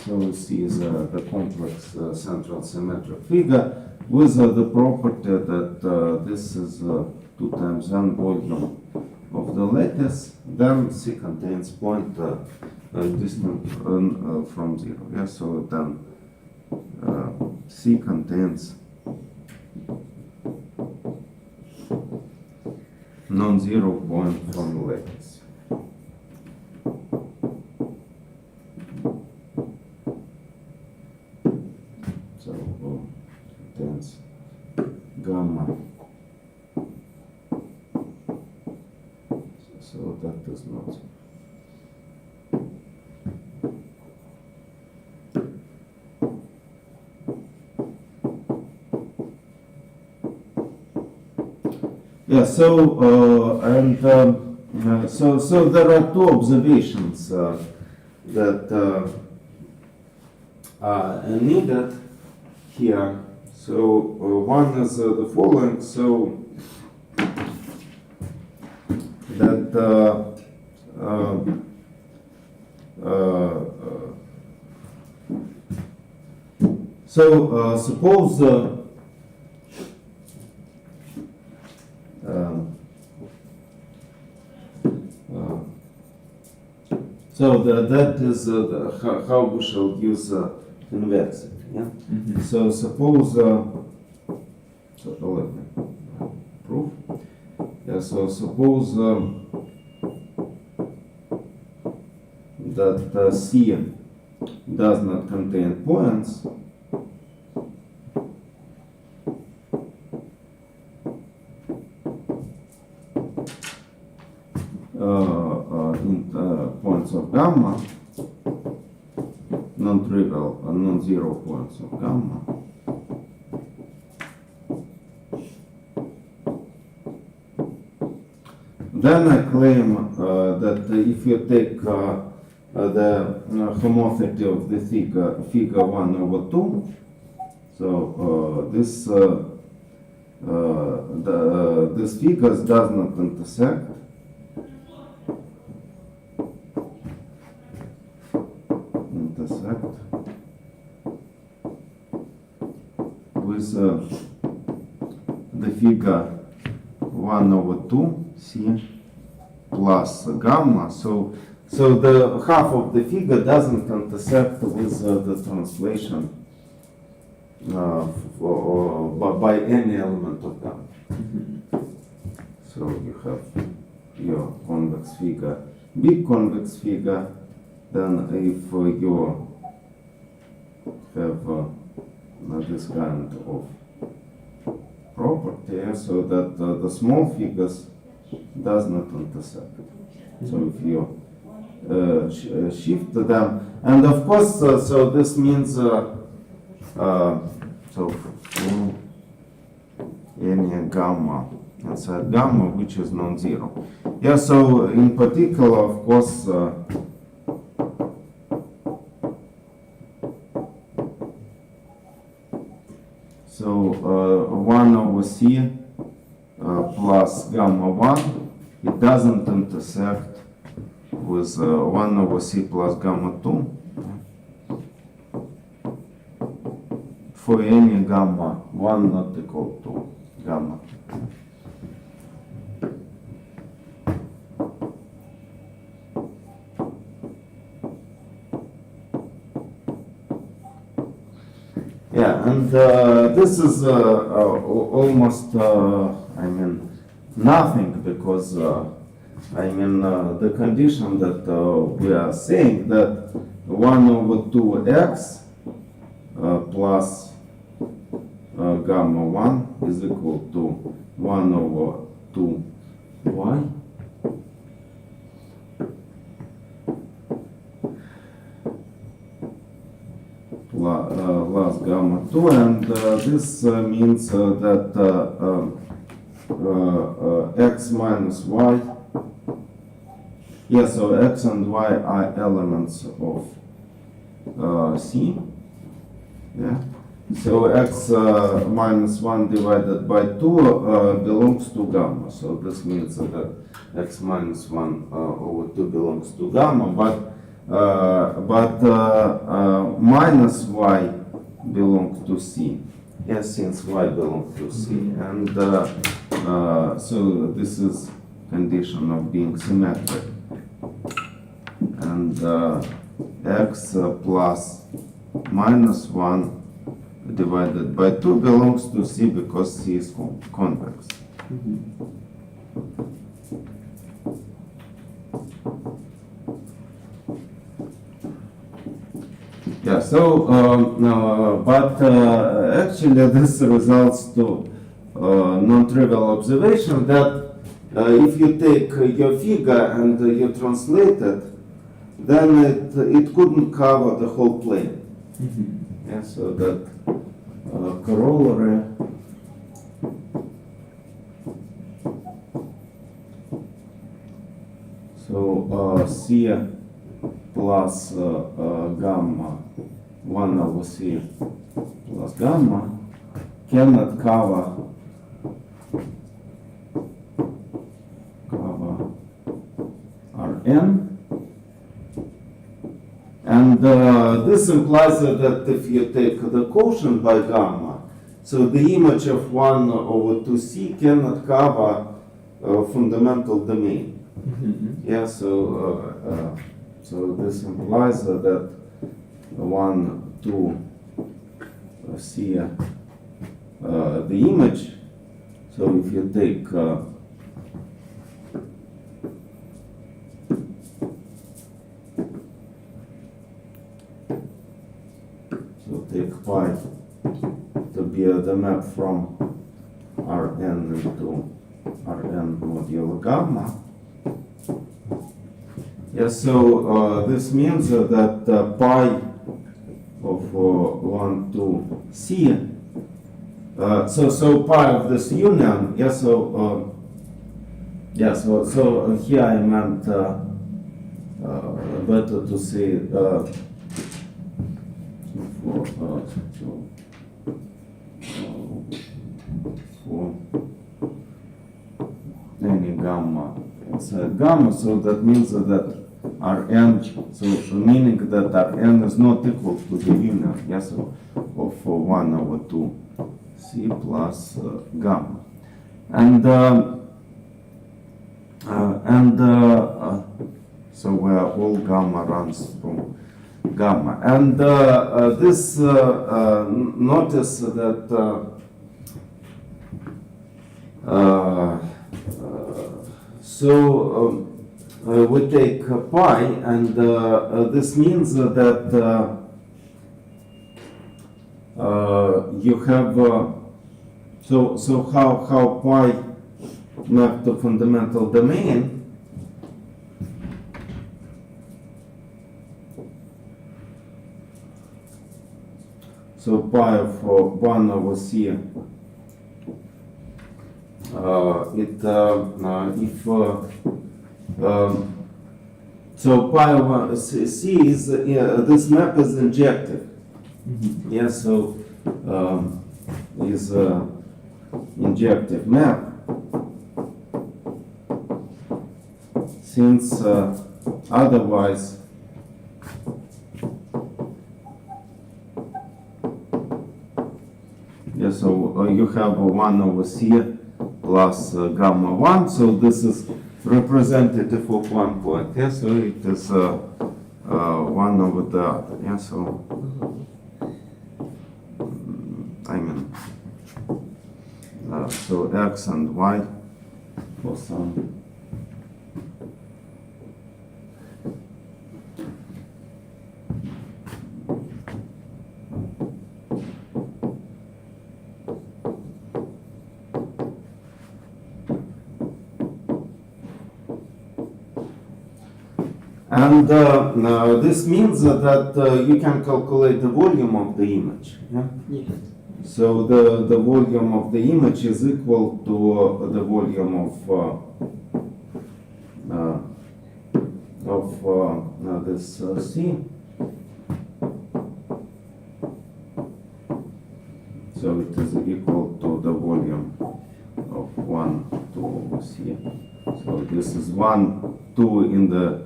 So C is the complex central symmetric figure with the property that this is 2 times n volume of the lattice. Then C contains point distant from 0. Yeah, so then C contains non-zero point from the lattice. So contains gamma. So that does not. Yeah, so so there are 2 observations that are needed here. So one is the following. So that suppose so that is how we shall use convexity. Yeah. So suppose so let me prove. Yeah. So suppose that C does not contain points. Points of gamma, non-trivial, non-zero points of gamma. Then I claim that if you take the homotherty of the figure 1/2, So this figures does not intersect with the figure 1 over 2 C plus gamma. So the half of the figure doesn't intersect with the translation by any element of gamma. So you have your convex figure, big convex figure. Then if you have this kind of property, so that the small figures does not intersect. So if you shift them, and of course, so this means so for any gamma inside gamma which is non-zero. Yeah. So in particular, of course. So 1 over C plus gamma 1, it doesn't intersect with 1 over C plus gamma 2 for any gamma 1 not equal to gamma. Yeah, and this is almost, I mean, nothing, because, I mean, the condition that we are saying that 1 over 2x plus gamma 1 is equal to 1 over 2y. Plus gamma 2, and this means that x minus y, so x and y are elements of C, so x minus 1 divided by 2 belongs to gamma, so this means that x minus 1 over 2 belongs to gamma, but minus y belongs to C, since y belongs to C, and so this is condition of being symmetric, and x plus minus 1 divided by 2 belongs to C because C is convex. Yeah, so, but actually this results to non-trivial observation that if you take your figure and you translate it, then it couldn't cover the whole plane. So that corollary so C plus gamma 1 over C plus gamma cannot cover Rn, and this implies that if you take the quotient by gamma, so the image of 1 over 2C cannot cover fundamental domain. So this implies that 1, 2, C, the image. So if you take take pi to be the map from Rn into Rn modulo gamma. So this means that pi of 1 to C, so pi of this union, so here I meant better to say for any gamma inside gamma, so that means that Rn, so meaning that Rn is not equal to the union, yes, of 1 over 2 C plus gamma. And so where all gamma runs from gamma. And this, notice that we take pi, and this means that you have so how pi map to fundamental domain. So pi of 1 over c. So pi over c is this map is injective. Yeah, so is injective map, since otherwise yeah, so you have 1 over c plus gamma 1, so this is representative of one point, yeah, so it is 1 over the other, yeah, so I mean, so x and y for some and this means that you can calculate the volume of the image. Yeah? Yes. So the volume of the image is equal to the volume of this C. So it is equal to the volume of 1, 2 over C. So this is 1, 2 in the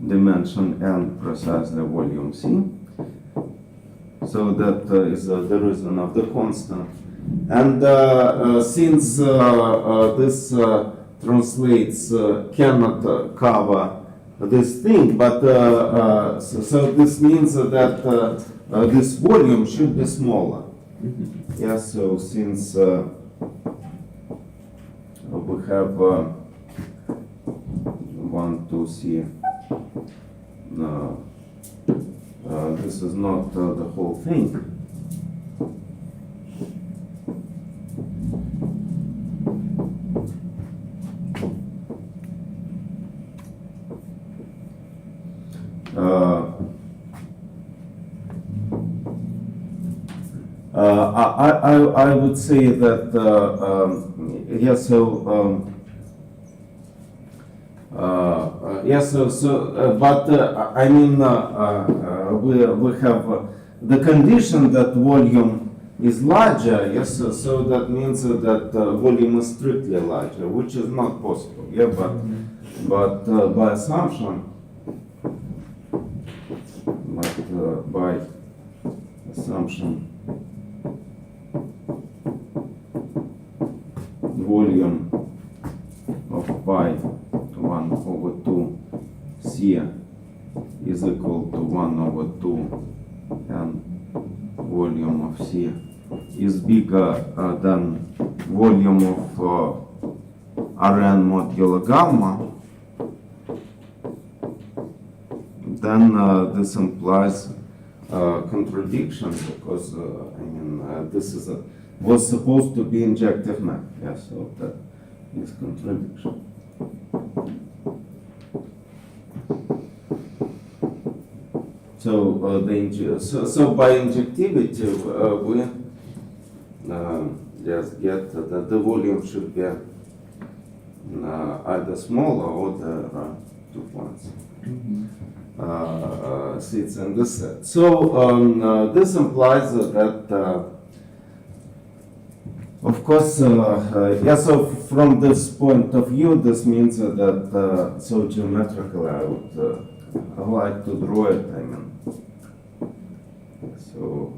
dimension n, precisely volume C. So that is the reason of the constant. And since this translates cannot cover this thing, but so this means that this volume should be smaller. Yeah, so since we have 1, 2, C. This is not the whole thing. I would say that yeah, so but I mean, we have the condition that volume is larger, yes, so that means that volume is strictly larger, which is not possible, yeah, but by assumption, volume of pi 1 over 2 C is equal to 1 over 2 and volume of C is bigger than volume of Rn modulo gamma, then this implies contradiction, because I mean this is was supposed to be injective map, yeah, so that is contradiction. So so by injectivity we just get that the volume should be either smaller or there are 2 points. Sits in this set. So this implies that Of course, yeah, so from this point of view, this means that, so geometrically I would like to draw it, I mean. So,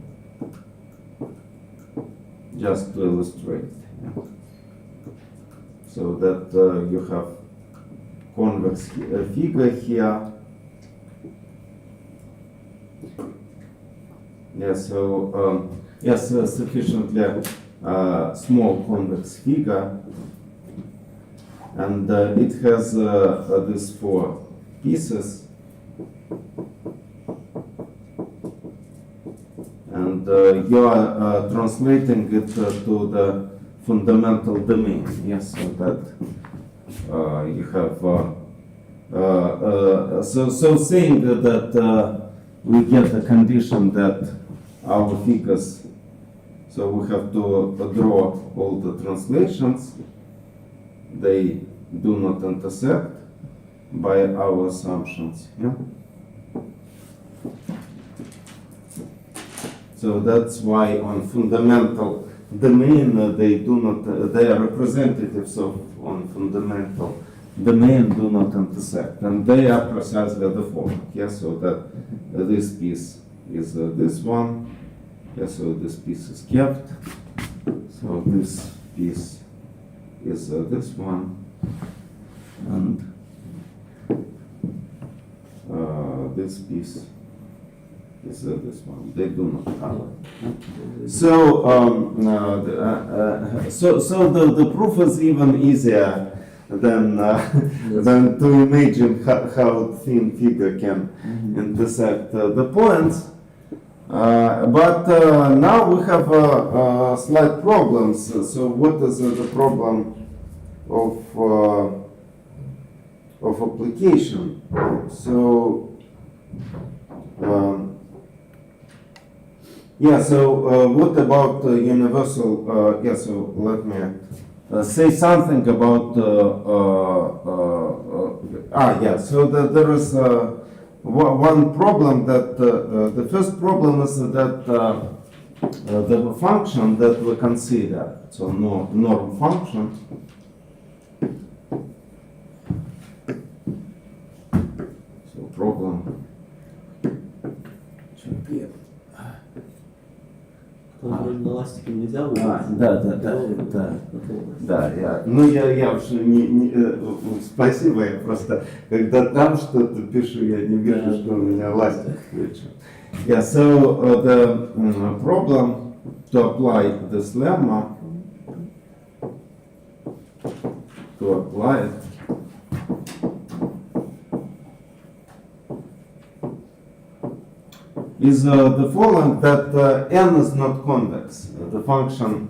just to illustrate. Yeah. So that you have convex figure here. Yeah, so, yes, sufficiently small convex figure, and it has these four pieces, and you are translating it to the fundamental domain. Yes, so that you have so saying that we get the condition that our figures. So we have to draw all the translations. They do not intersect by our assumptions. Yeah? So that's why on fundamental domain they do not. They are representatives of on fundamental domain do not intersect, and they are precisely the form. Yeah? So that this piece is this one. Yeah, so this piece is kept. So this piece is this one, and this piece is this one. They do not cover. So, so the proof is even easier than than to imagine how thin figure can intersect the points. But now we have slight problems. So what is the problem of application? So yeah. So what about universal? Yeah. So let me say something about. Yeah. So there is. One problem that the first problem is that the function that we consider, so norm function, so problem should be. Да, я уже спасибо, я просто, когда там что-то пишу, я не вижу, что у меня ластик включен. Yeah, so the problem to apply this lemma, to apply it, is the following, that n is not convex. The function,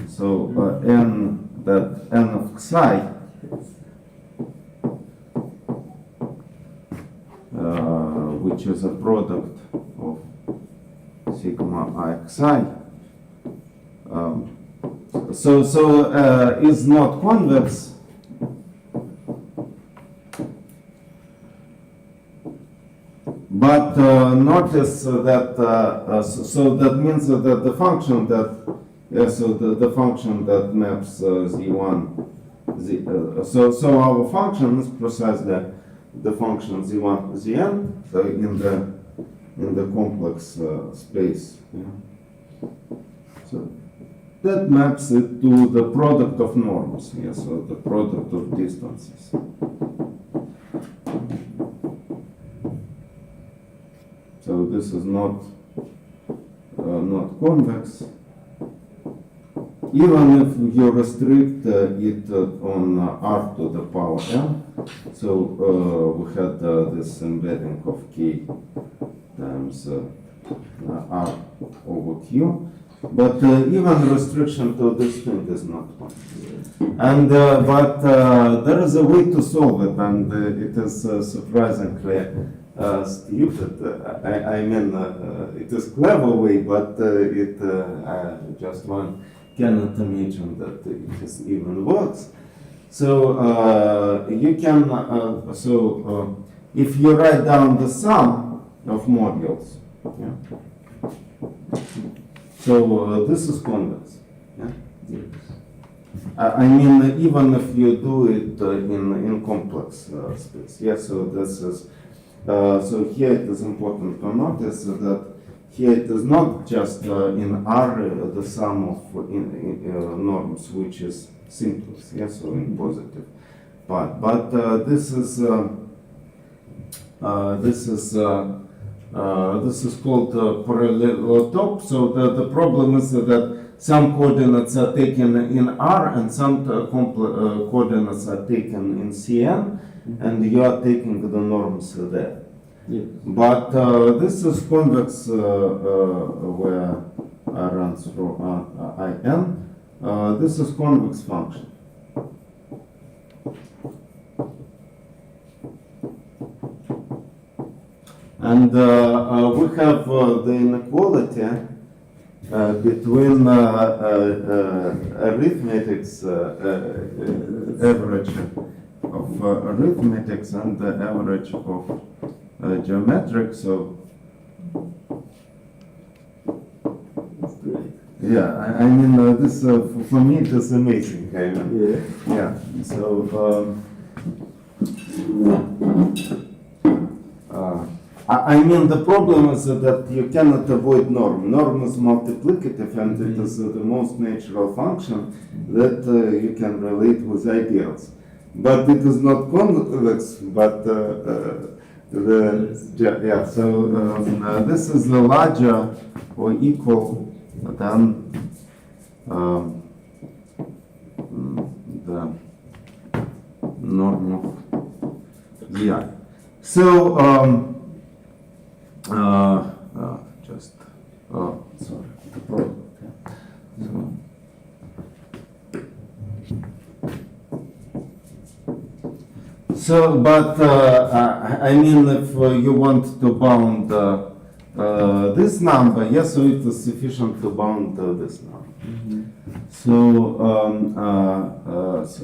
so n of xi which is a product of sigma I xi, is not convex. But notice that so that means that the function that so the function that maps z1 so our function is precisely the function z1 zn, so in the complex space. Yeah. So that maps it to the product of norms. Yeah, so the product of distances. So this is not convex. Even if you restrict it on r to the power n, so we had this embedding of k times r over q, but even restriction to this thing is not one. And but there is a way to solve it, and it is surprisingly stupid. I mean, it is clever way, but it just one cannot imagine that it is even works. So you can if you write down the sum of modules, yeah? So this is convex. Yeah? Yes. I mean, even if you do it in complex space, yeah. So this is so here it is important to notice that here it is not just in R the sum of norms, which is simplex, yeah. So in positive part, but this is called parallelotop. So the problem is that some coordinates are taken in R and some coordinates are taken in Cn, and you are taking the norms there. Yes. But this is convex where I runs through In. This is convex function. And we have the inequality between arithmetics, average of arithmetics and the average of geometric. So That's great. yeah, I mean this for me it is amazing. I mean, Yeah. yeah. So I mean the problem is that you cannot avoid norm. Norm is multiplicative, and it is the most natural function that you can relate with ideals. But it is not convex, but yeah. So this is larger or equal than the norm of vi. So just sorry, the product. Yeah. So, but I mean, if you want to bound this number, yes, so it is sufficient to bound this number. So,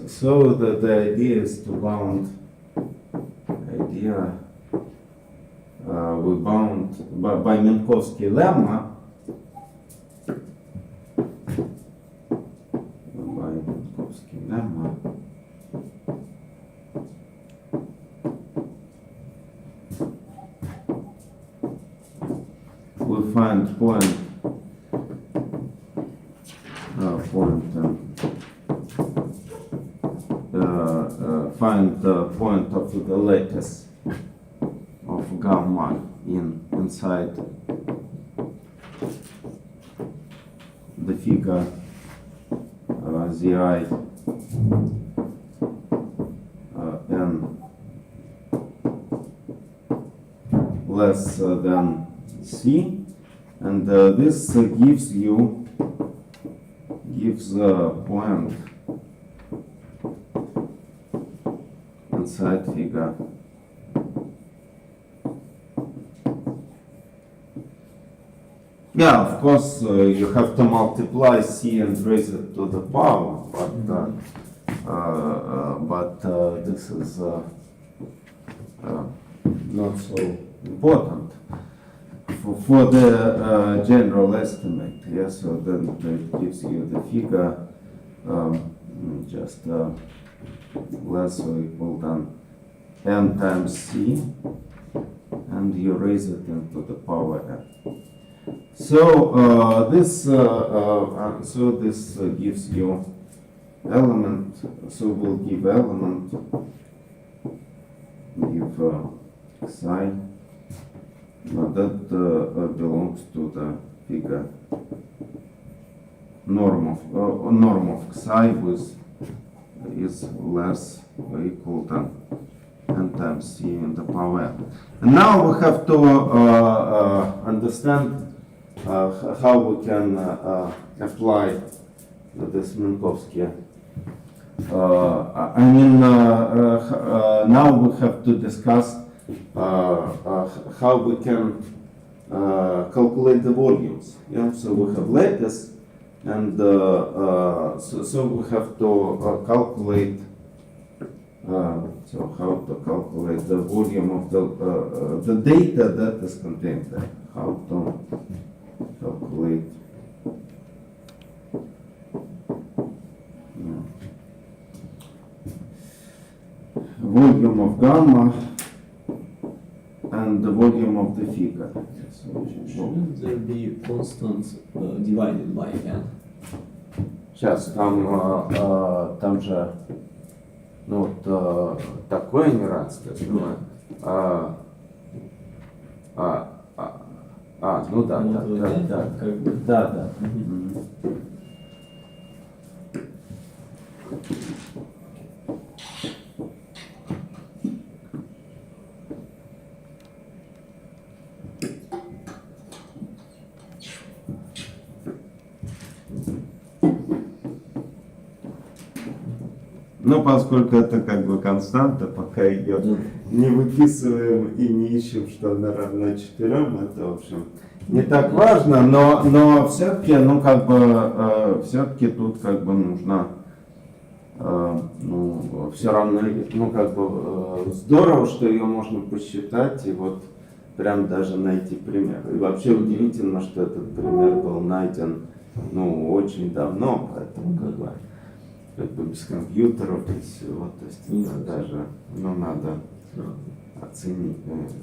so the idea is to bound. We bound by Minkowski lemma. By Minkowski lemma. We find point find the point of the lattice of gamma inside the figure zi n less than c, and this gives a point inside figure. Yeah, of course, you have to multiply c and raise it to the power, but this is not so important for the general estimate. Yeah, so then it gives you the figure just less or equal than n times c, and you raise it into the power n. So this gives you element. So we'll give element, give psi. That belongs to the figure norm of psi is less or equal than n times c in the power n. And now we have to understand how we can apply this Minkowski. I mean, now we have to discuss how we can calculate the volumes. Yeah, so we have lattice, and so we have to calculate. So how to calculate the volume of the data that is contained there? How to calculate volume of gamma and the volume of the figure. So, Shouldn't there be constant divided by n? сейчас там же ну вот такое неравенство, понимаешь? Ну да, Ну, да, вот да, это да, как бы. да, да. Мгм. Но поскольку это как бы константа, пока ее не выписываем и не ищем, что она равна 4, это, в общем, не так важно, но все-таки, ну, как бы, все-таки тут как бы нужно, ну, все равно, ну, как бы, здорово, что ее можно посчитать и вот прям даже найти пример. И вообще удивительно, что этот пример был найден, ну, очень давно, поэтому как бы без компьютеров и всего, то есть это даже, ну, надо оценить.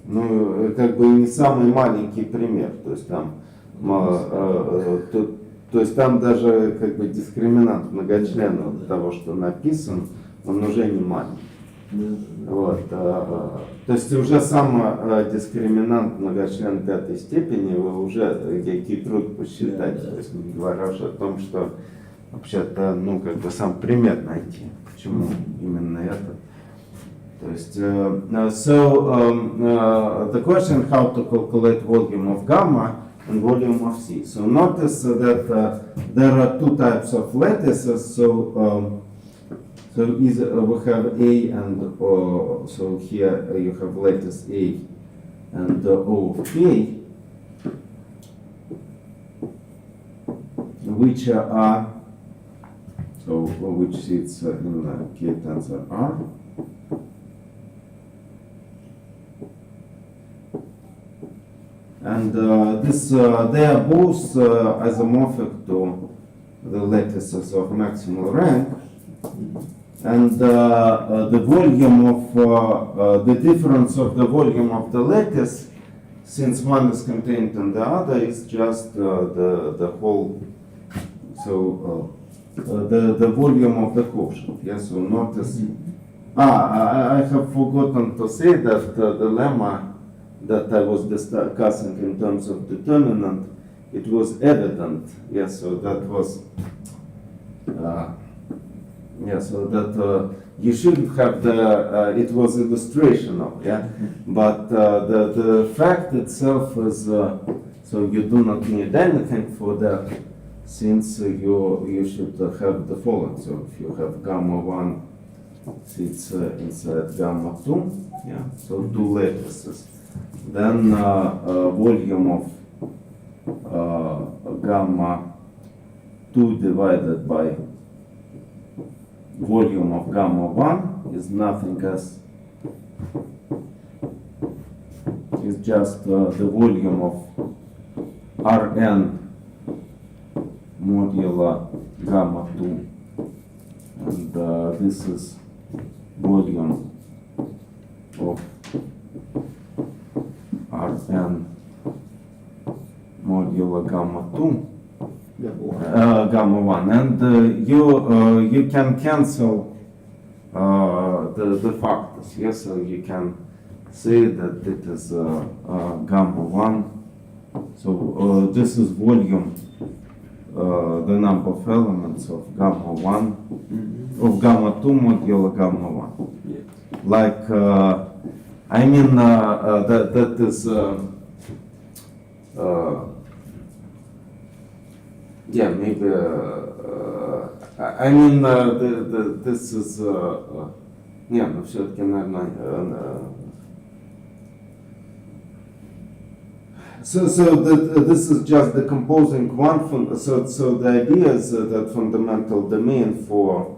Ну, как бы не самый маленький пример, то есть там то есть там даже как бы дискриминант многочленного того, что написан, он уже не маленький. Вот, то есть уже сам дискриминант многочлен пятой степени вы уже некий труд посчитать, то есть не говоря уже о том, что вообще-то, ну, как бы сам пример найти, почему именно это. То есть, the question how to calculate volume of gamma and volume of C. So notice that there are two types of lattices. So either we have A and O. So here you have lattice A and O of K, which are which sits in K tensor R. And they are both isomorphic to the lattices of maximal rank. And the volume of the difference of the volume of the lattice, since one is contained in the other, is just the whole. So the volume of the quotient. Yes, so notice. I have forgotten to say that the lemma that I was discussing in terms of determinant, it was evident. Yes, so that was. So that you shouldn't have the. It was illustrational. Yeah, but the fact itself is. So you do not need anything for that. Since you should have the following. So if you have gamma 1 sits inside gamma 2, yeah, so two lattices. Then volume of gamma 2 divided by volume of gamma 1 is nothing else. It's just the volume of Rn modulo gamma 2, and this is volume of Rn modulo gamma 2, gamma 1, and you can cancel the factors. Yes, so you can say that it is gamma 1. So this is volume. The number of elements of gamma 1, of gamma 2 modulo gamma 1. Yeah. Like, I mean, that is, yeah, maybe, I mean, this is, не, но все-таки, наверное, So this is just decomposing one. So the idea is that fundamental domain for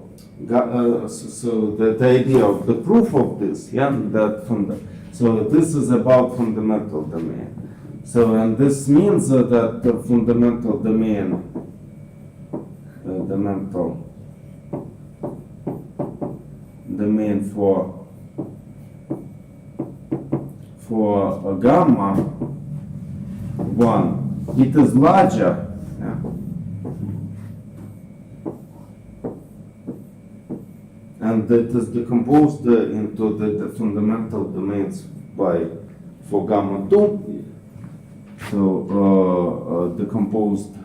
so the idea of the proof of this, yeah, that so this is about fundamental domain. So and this means that the fundamental domain, the mental domain for for gamma 1, it is larger. Yeah. And it is decomposed into the fundamental domains for gamma 2. So decomposed.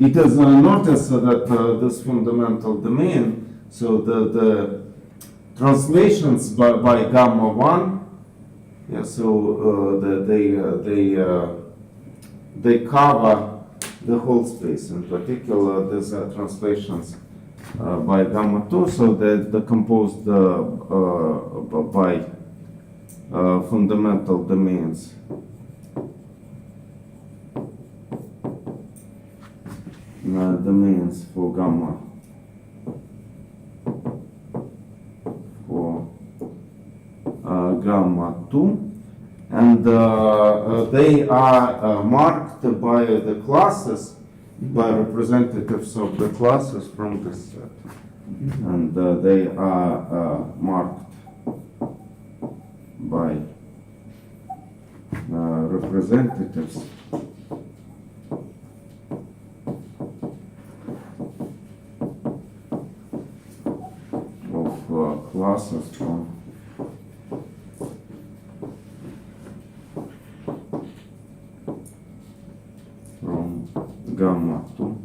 It is notice that this fundamental domain, so the translations by gamma 1, yeah, so they cover the whole space. In particular, these are translations by gamma 2, so they're decomposed by fundamental domains. Domains for gamma gamma 2, and they are marked by the classes, by representatives of the classes from this set, and they are marked by representatives of classes from gamma 2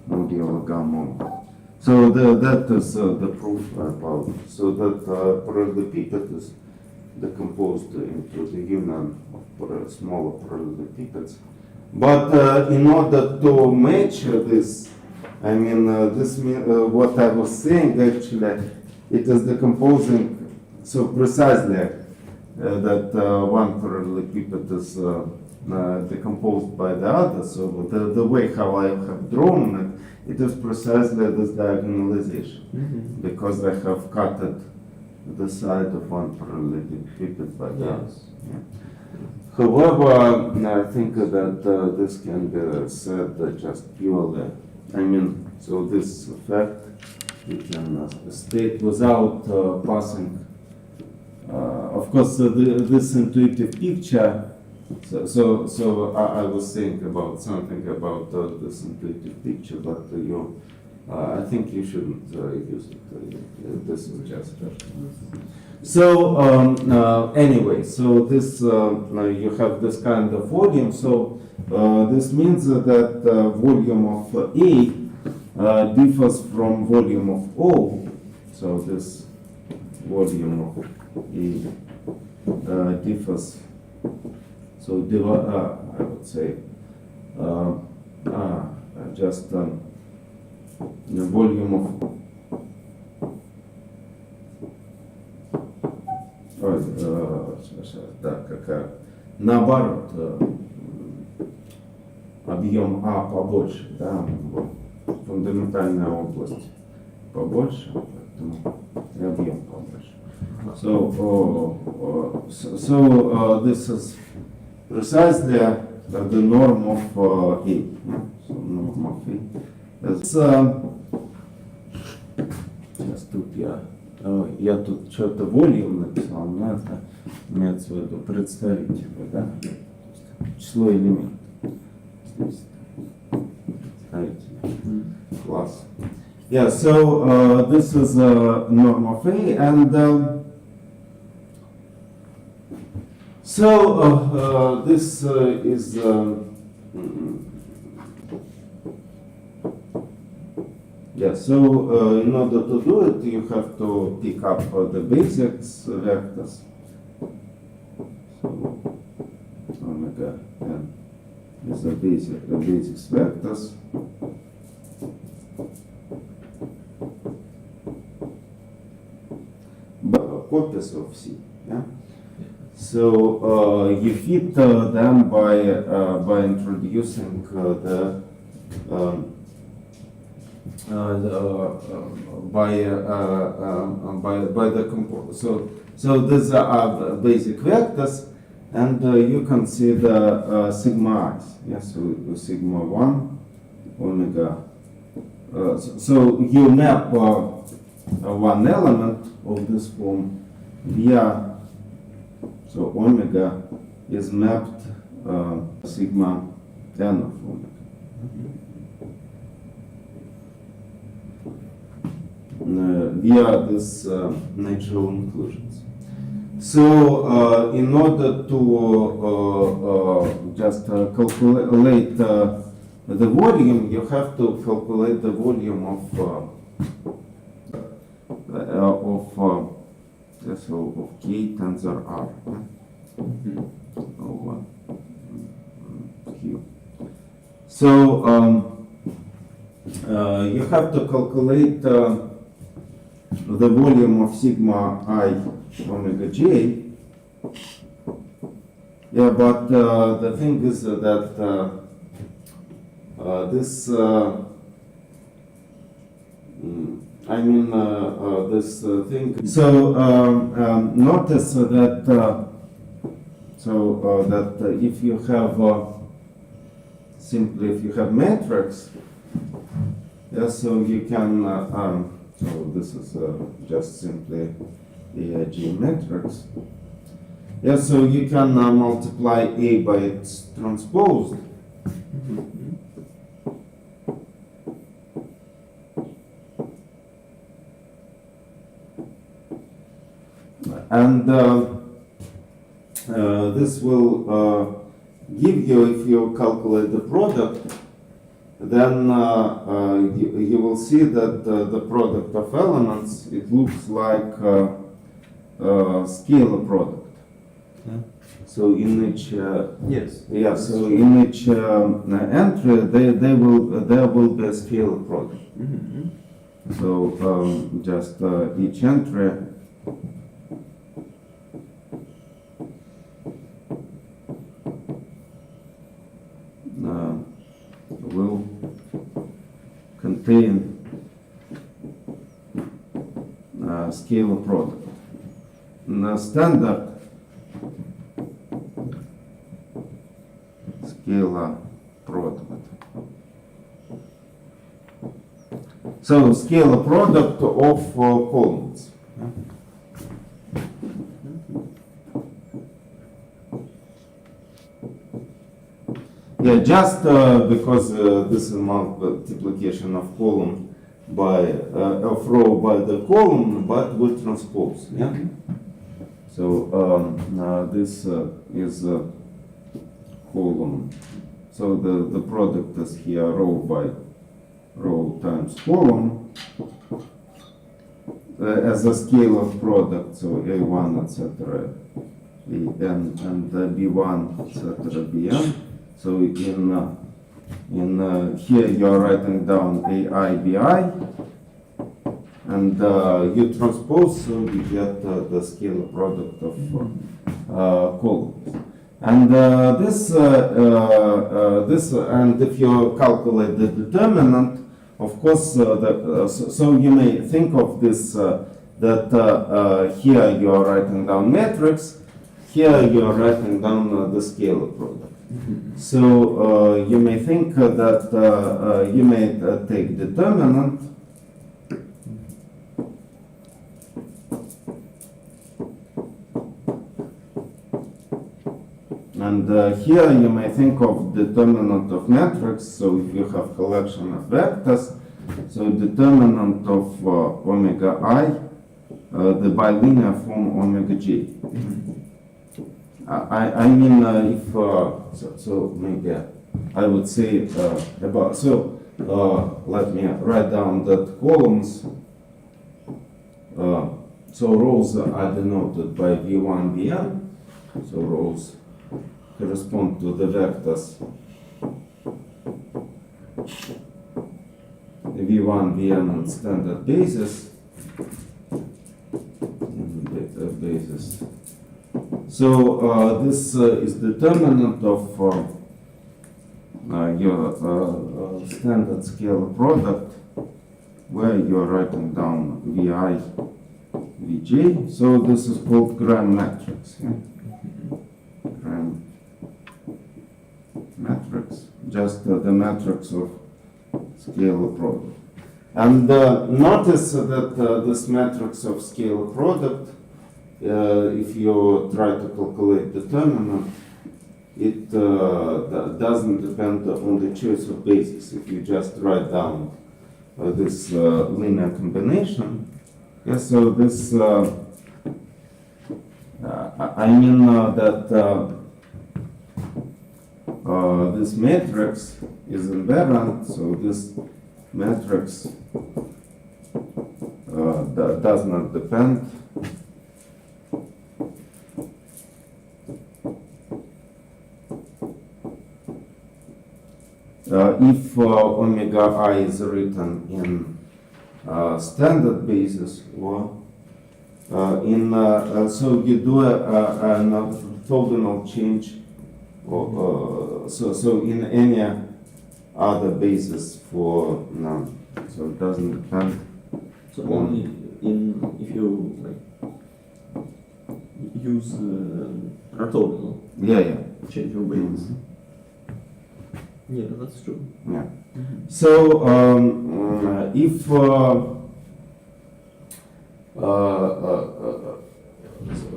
modulo gamma 1. So that is the proof about, so that parallelepiped is decomposed into the union of smaller parallelepipeds. But in order to match this, I mean, what I was saying actually, it is decomposing so precisely that one parallelepiped is decomposed by the other. So the way how I have drawn it is precisely this diagonalization, because I have cut the side of one parallelepiped by the other. Yeah. However, I think that this can be said just purely. I mean, so this fact you can state without passing. Of course, this intuitive picture. So I was saying about something about this intuitive picture, but I think you shouldn't use it. This is just. So anyway, so this you have this kind of volume. So this means that volume of A differs from volume of O. So this volume of A differs. So I would say just the volume of наоборот, объем А побольше, да, фундаментальная область побольше, поэтому и объем побольше. So this is precisely the norm of A. Yeah? So norm of A. Сейчас тут я тут что-то volume написал, но это имеется в виду представитель, да? Число элементов. Здесь представитель. Класс. Yeah, so this is norm of A, and so this is yeah. So in order to do it, you have to pick up the basics vectors. So omega n is the basics vectors. Copies of C. Yeah. So you fit them by introducing by the component. So these are basic vectors, and you can see the sigma i's. Yes, so sigma 1 omega. So you map one element of this form via, so omega is mapped sigma n of omega. Via this natural inclusions. So in order to just calculate the volume, you have to calculate the volume of K tensor R over Q. So you have to calculate the volume of sigma I omega j. Yeah, but the thing is that this this thing. So notice that that if you have simply if you have matrix, yeah, so you can so this is just simply the G matrix. Yeah, so you can multiply A by its transpose. And this will give you, if you calculate the product, then you will see that the product of elements, it looks like scalar product. Yeah. So in each Yes. yeah, so in each entry there will be a scalar product. Mm-hmm. So just each entry will contain scalar product. Now standard scalar product. So scalar product of columns. Yeah, just because this is multiplication of column by of row by the column, but with transpose. Yeah. So this is column. So the product is here row by row times column as a scalar product. So A1, etc. An and B1, etc. Bn. So in here you are writing down AI, BI, and you transpose, so you get the scalar product of columns. And this and if you calculate the determinant, of course, so you may think of this that here you are writing down matrix, here you are writing down the scalar product. So you may think that you may take determinant and here you may think of determinant of matrix. So if you have collection of vectors, so determinant of omega I, the bilinear form omega j. I mean, if so maybe I would say about so. Let me write down that columns. So rows are denoted by v1, vn. So rows correspond to the vectors v1, vn on standard basis. Basis. So this is determinant of your standard scalar product, where you are writing down Vi, Vj. So this is called Gram matrix. Yeah? Gram matrix, just the matrix of scalar product. And notice that this matrix of scalar product, if you try to calculate determinant, it doesn't depend on the choice of basis. If you just write down this linear combination, yeah, so this, I mean that this matrix is invariant, so this matrix does not depend if omega I is written in standard basis or in so you do an orthogonal change so in any other basis for none, so it doesn't depend. So only in if you use orthogonal Yeah. change of basis. Yeah, that's true. Yeah. So if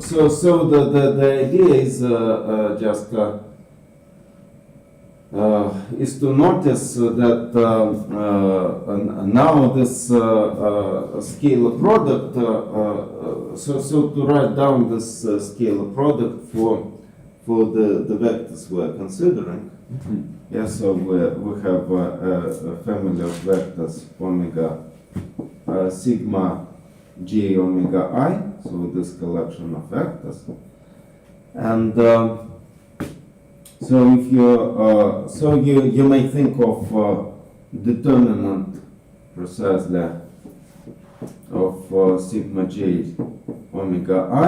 so the idea is just is to notice that now this scalar product so to write down this scalar product for the vectors we're considering. Yeah, so we have a family of vectors omega sigma j omega I, so this collection of vectors, and so if you may think of determinant precisely of sigma j omega I,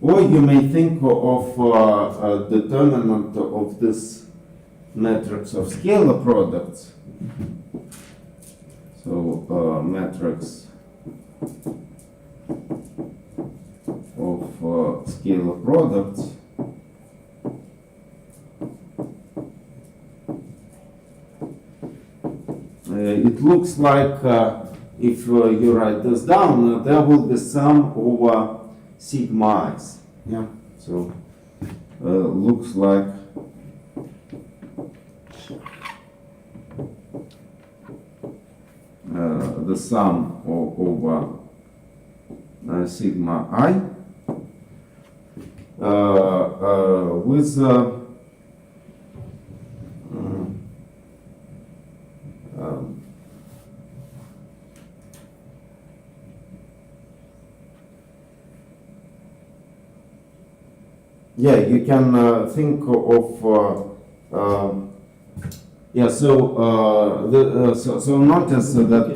or you may think of a determinant of this matrix of scalar products. So matrix of scalar products it looks like if you write this down, there will be sum over sigma i's. Yeah, so looks like the sum over sigma I with yeah, you can think of yeah. So so notice that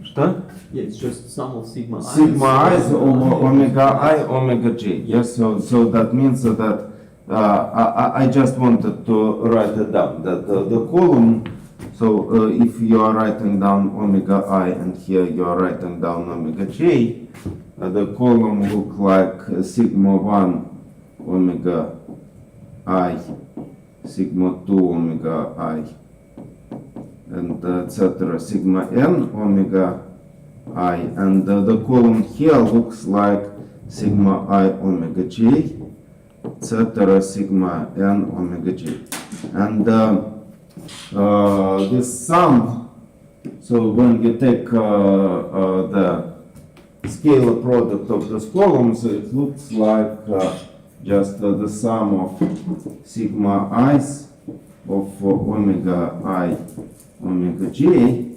что? Yeah, it's just sum of sigma I. Sigma I is over omega I omega j. Yes, so that means that I just wanted to write it down that the column. So if you are writing down omega I and here you are writing down omega j, the column look like sigma 1 omega I, sigma 2 omega I, and etc. sigma n omega I, and the column here looks like sigma I omega j, etc. sigma n omega j, and this sum. So when you take the scalar product of these columns, it looks like just the sum of sigma i's of omega I omega j.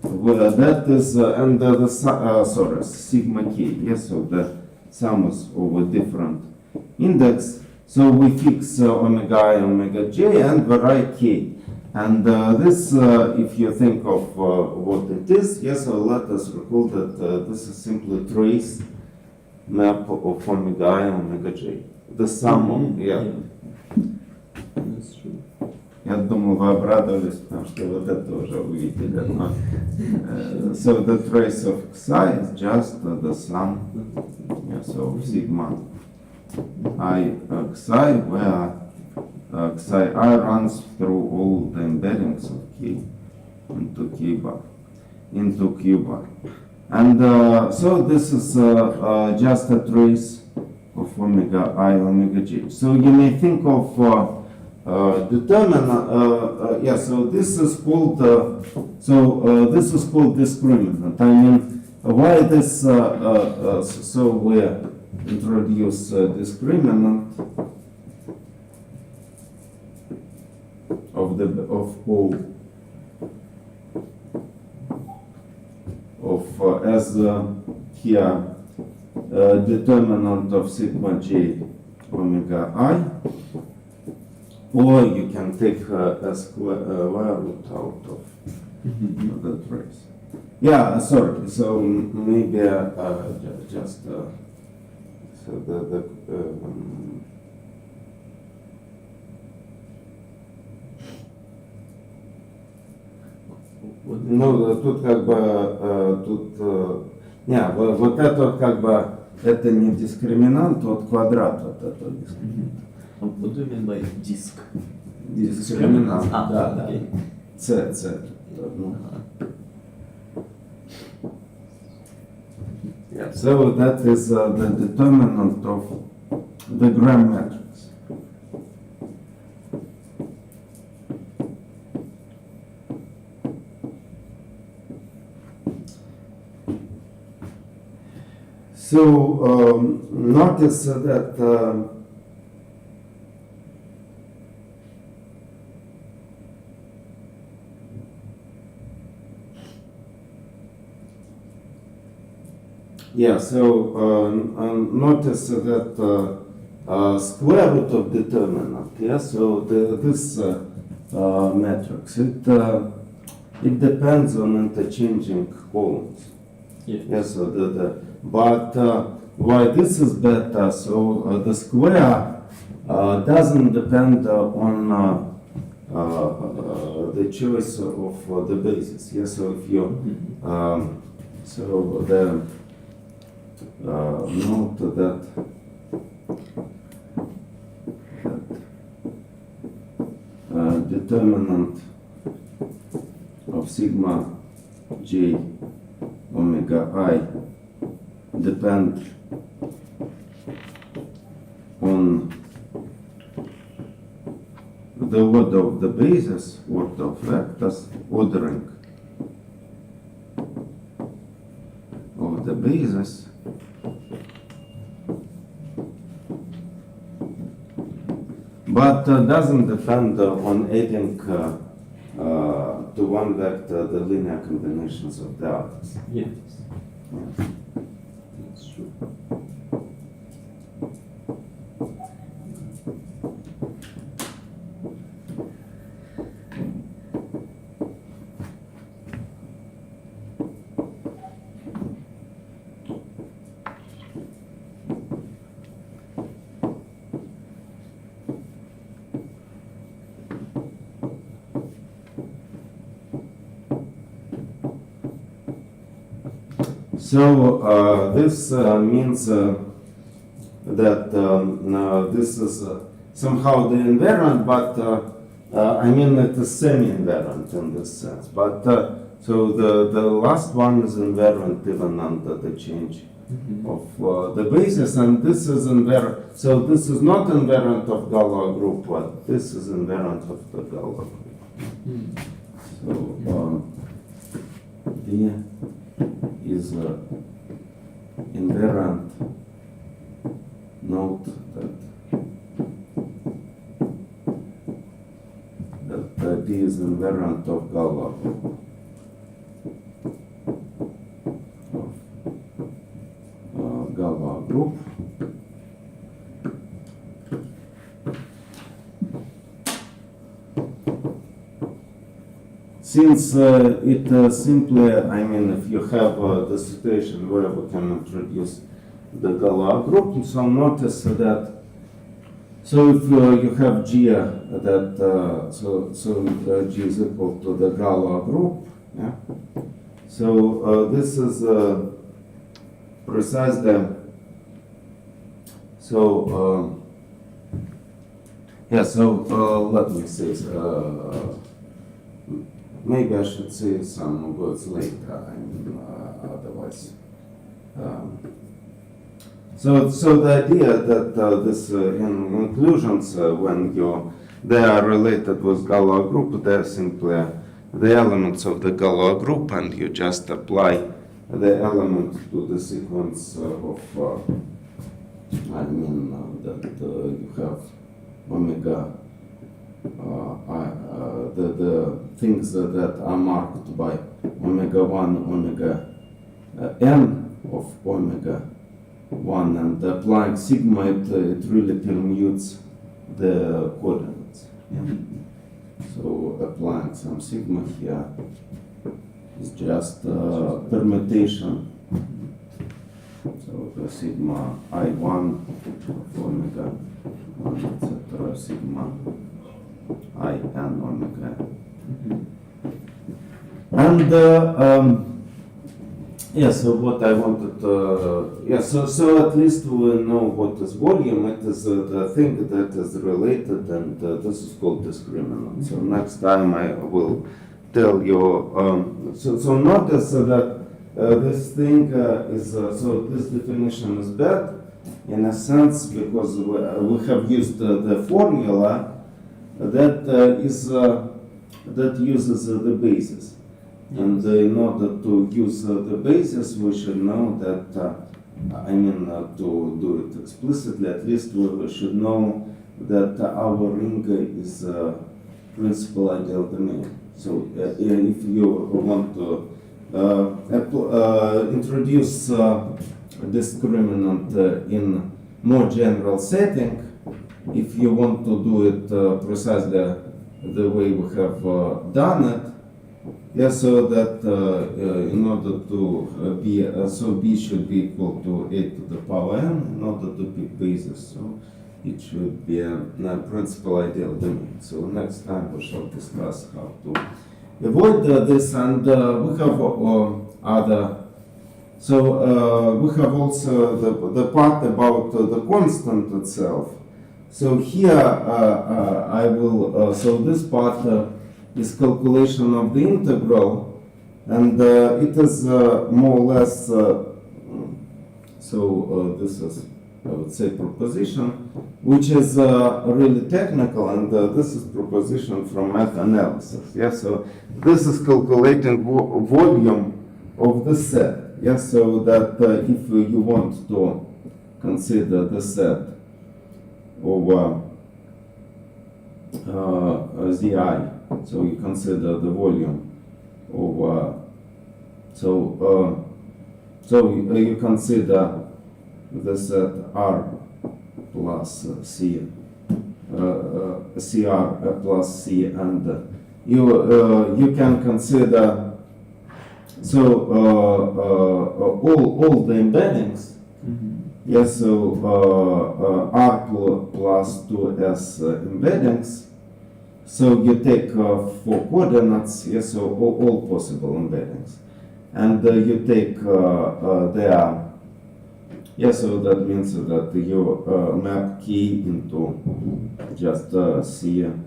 Well, that is and the sorry, sigma k. Yes, so the sum is over different index. So we fix omega I omega j and we write k. And this, if you think of what it is, yes, so let us recall that this is simply trace map of omega I omega j. The sum of, yeah. That's true. Я думал, вы обрадовались, потому что вот это уже увидели. Но, so the trace of psi is just the sum, yeah, so sigma I psi, where psi I runs through all the embeddings of k. into Q bar, and so this is just a trace of omega I, omega j. So you may think of determinant. Yeah. So this is called this is called discriminant. I mean, why this? So we introduce discriminant of pole of as here determinant of sigma j omega I, or you can take a square root out of the trace. Yeah, sorry. So maybe just so the ну, тут как бы, вот это как бы, это не дискриминант от квадрата, вот это дискриминант. What do you mean by disk? Дискриминант, Ah, да, okay. C. Ну. Yeah, so that is the determinant of the gram matrix. So notice that yeah, so notice that square root of determinant, yeah, so this matrix, it depends on interchanging columns. Yeah. Yes, so but why this is better, so the square doesn't depend on the choice of the basis. Yes, so if you, so the note that determinant of sigma j omega I depend on the order of the basis, order of vectors, ordering of the basis, but doesn't depend on adding to one vector the linear combinations of the others. Yes. Yeah. That's true. So this means that this is somehow the invariant, but I mean it is semi-invariant in this sense. But so the last one is invariant even under the change of the basis, and this is invariant. So this is not invariant of Galois group, but this is invariant of the Galois group. So D is invariant. Note that D is invariant of Galois group. Galois group. Since it simply, I mean, if you have the situation where we can introduce the Galois group, so notice that, so if you have G that, so G is equal to the Galois group, yeah? So this is precisely, so, yeah, so let me say, maybe I should say some words later. I mean, otherwise. So the idea that this inclusions, when they are related with Galois group, they're simply the elements of the Galois group, and you just apply the element to the sequence of. I mean that you have omega. The things that are marked by omega 1, omega n of omega 1, and applying sigma, it really permutes the coordinates. Yeah? So applying some sigma here is just permutation. So the sigma I1 of omega 1, etc. sigma I n omega. And yeah, so what I wanted, so at least we know what is volume. It is the thing that is related, and this is called discriminant. So next time I will tell you. So notice that this thing is, so this definition is bad in a sense because we have used the formula that uses the basis. And in order to use the basis, we should know that, to do it explicitly, at least we should know that our ring is principal ideal domain. So if you want to introduce discriminant in more general setting, if you want to do it precisely the way we have done it, yeah, so that in order to be, so b should be equal to a to the power n in order to pick basis. So it should be a principal ideal domain. So next time we shall discuss how to avoid this, and we have other. So we have also the part about the constant itself. So here I will, so this part is calculation of the integral, and it is more or less, this is, I would say, proposition, which is really technical, and this is proposition from math analysis. Yeah, so this is calculating volume of the set. Yeah, so that if you want to consider the set over Zi, so you consider the volume over, so you consider the set R plus C, CR plus C, and you can consider all the embeddings. Yes, so R plus 2S embeddings. So you take 4 coordinates, yes, so all possible embeddings. And you take their, yes, so that means that you map key into just Cn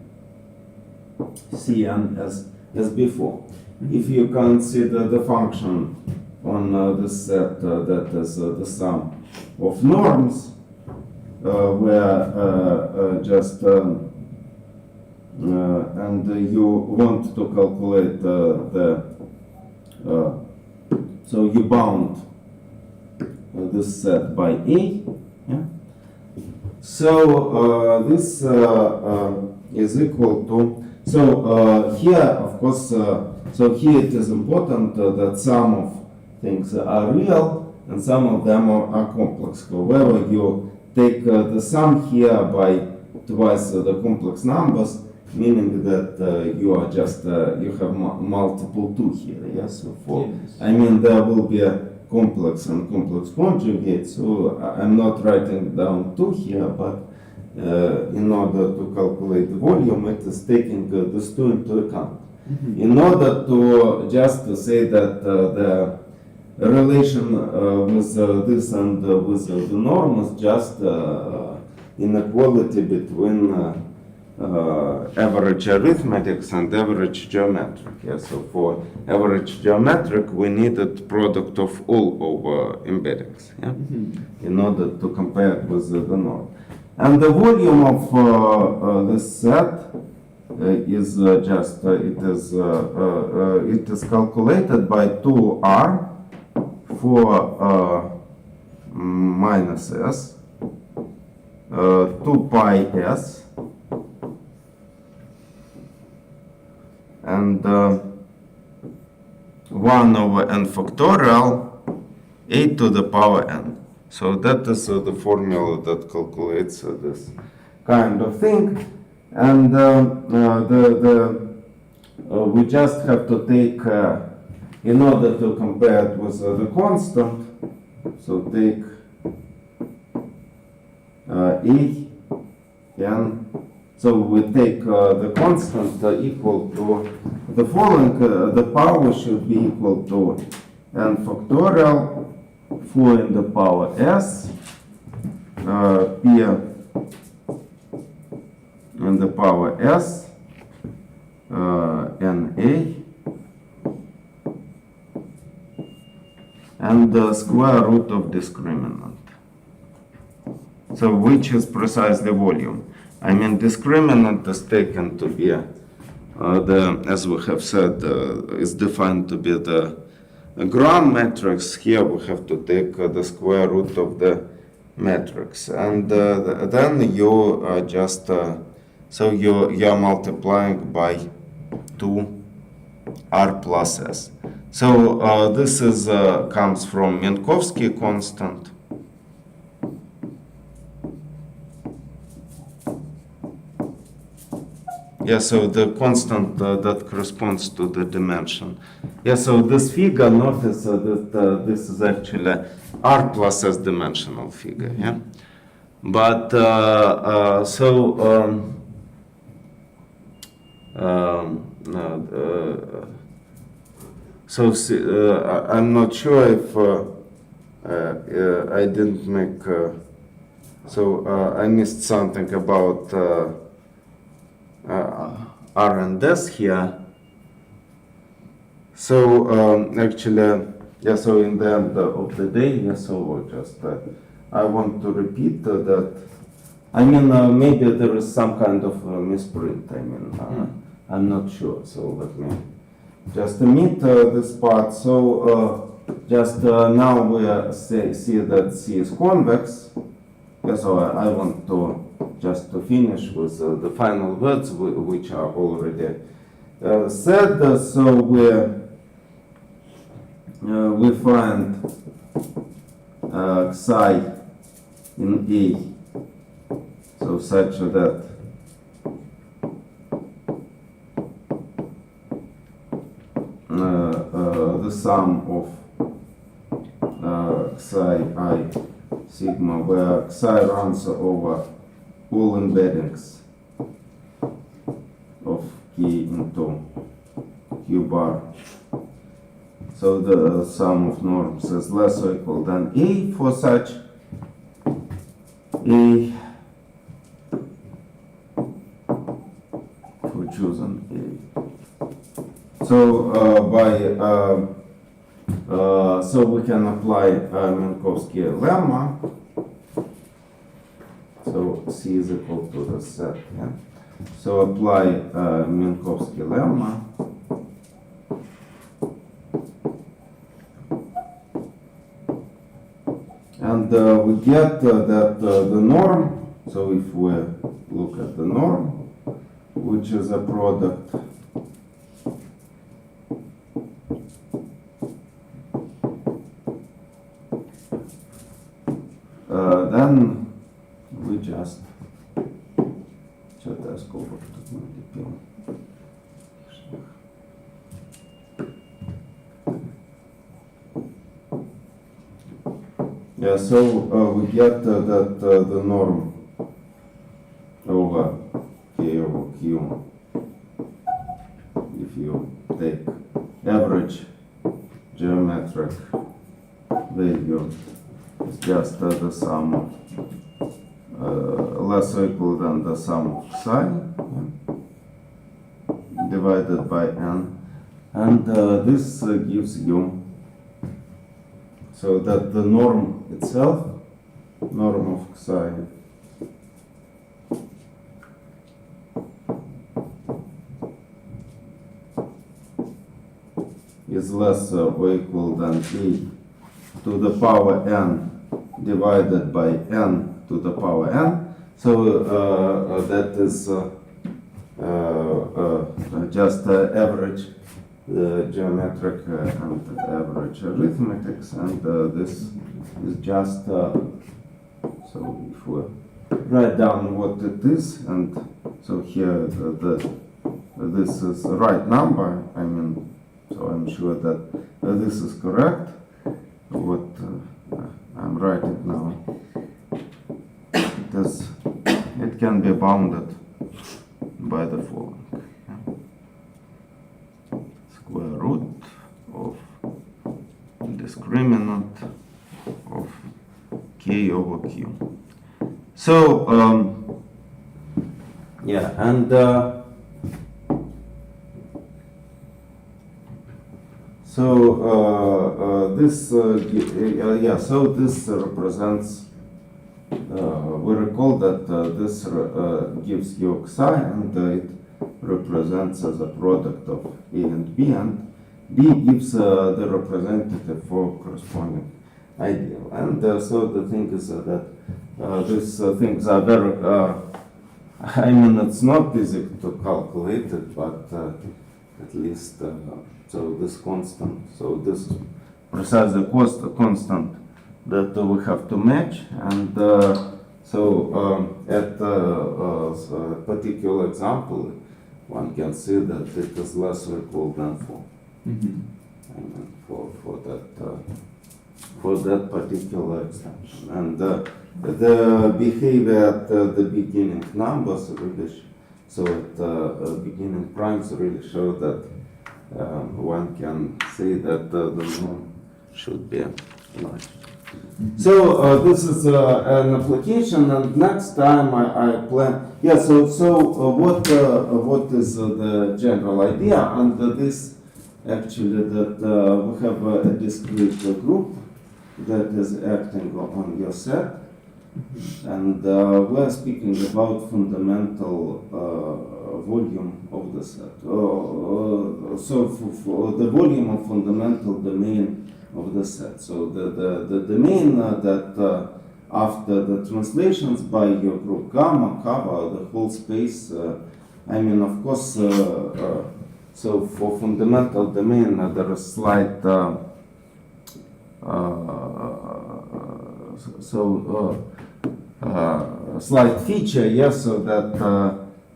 as before. If you consider the function on this set that is the sum of norms, where just and you want to calculate so you bound this set by A. Yeah? So this is equal to, so here of course, so here it is important that some of things are real and some of them are complex. However, you take the sum here by twice the complex numbers, meaning that you are just, you have multiple 2 here, yes? So for, yes. I mean, there will be a complex and complex conjugate, so I'm not writing down 2 here, but in order to calculate the volume, it is taking this 2 into account. Mm-hmm. In order to just to say that the relation with this and with the norm is just inequality between average arithmetics and average geometric. Yeah, so for average geometric, we needed product of all over embeddings, yeah, in order to compare it with the norm. And the volume of this set is it is calculated by 2r for minus s, 2 pi s, and 1 over n factorial a to the power n. So that is the formula that calculates this kind of thing. And we just have to take, in order to compare it with the constant, so take a, n, so we take the constant equal to the following, the power should be equal to n factorial 4 in the power s, p in the power s, na, and the square root of discriminant. So which is precisely volume. I mean, discriminant is taken to be as we have said, is defined to be the Gram matrix. Here we have to take the square root of the matrix, and then you just so you are multiplying by 2r plus s. So this is comes from Minkowski constant. Yeah, so the constant that corresponds to the dimension. Yeah, so this figure, notice that this is actually r plus s dimensional figure. Yeah, but I'm not sure if I didn't make. I missed something about. R and S here. So actually, yeah. So in the end of the day, yeah. So just I want to repeat that. I mean, maybe there is some kind of misprint. I mean, I'm not sure. So let me just omit this part. So just now we see that C is convex. Yeah, so I want to just to finish with the final words which are already said. So we find psi in A, so such that the sum of psi I sigma, where psi runs over all embeddings of K into Q bar. So the sum of norms is less or equal than A for such A for chosen A. So so we can apply Minkowski lemma. So C is equal to the set. Yeah? So apply Minkowski lemma. And we get that the norm, so if we look at the norm, which is a product then we just yeah, so we get that the norm over K over Q, if you take average geometric value, is just the sum of less or equal than the sum of psi divided by n, and this gives you so that the norm itself, norm of psi, is less or equal than a to the power n divided by n to the power n. So that is just average geometric and average arithmetics, and this is just so if we write down what it is, and so here this is the right number. I mean, so I'm sure that this is correct. What I'm writing now, it can be bounded by the following: square root of discriminant of k over q. So yeah, and this so this represents. We recall that this gives you psi, and it represents as a product of A and B gives the representative for corresponding ideal. And so the thing is that these things are very, I mean, it's not easy to calculate it, but at least, so this constant, so this is precisely constant that we have to match, and so at a particular example, one can see that it is less or equal than 4. Mm-hmm. I mean, for that particular extension, and the behavior at the beginning numbers really, so at beginning primes really show that one can say that the norm should be large. So this is an application, and next time I plan. Yeah. So what is the general idea? And this actually that we have a discrete group that is acting on your set, and we are speaking about fundamental volume of the set. So for the volume of fundamental domain of the set. So the domain that after the translations by your group gamma cover the whole space. I mean, of course, so for fundamental domain there is slight slight feature, yes, so that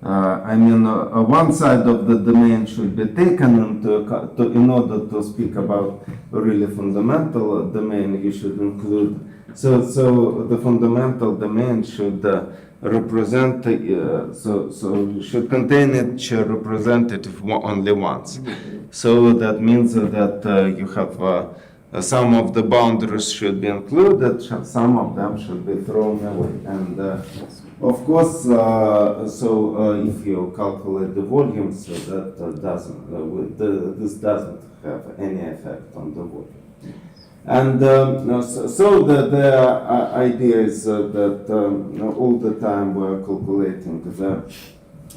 I mean, one side of the domain should be taken into in order to speak about a really fundamental domain. You should include so the fundamental domain should represent so you should contain each representative only once. So that means that you have some of the boundaries should be included, some of them should be thrown away, and of course, if you calculate the volume, so that doesn't this doesn't have any effect on the volume. And so the idea is that all the time we're calculating the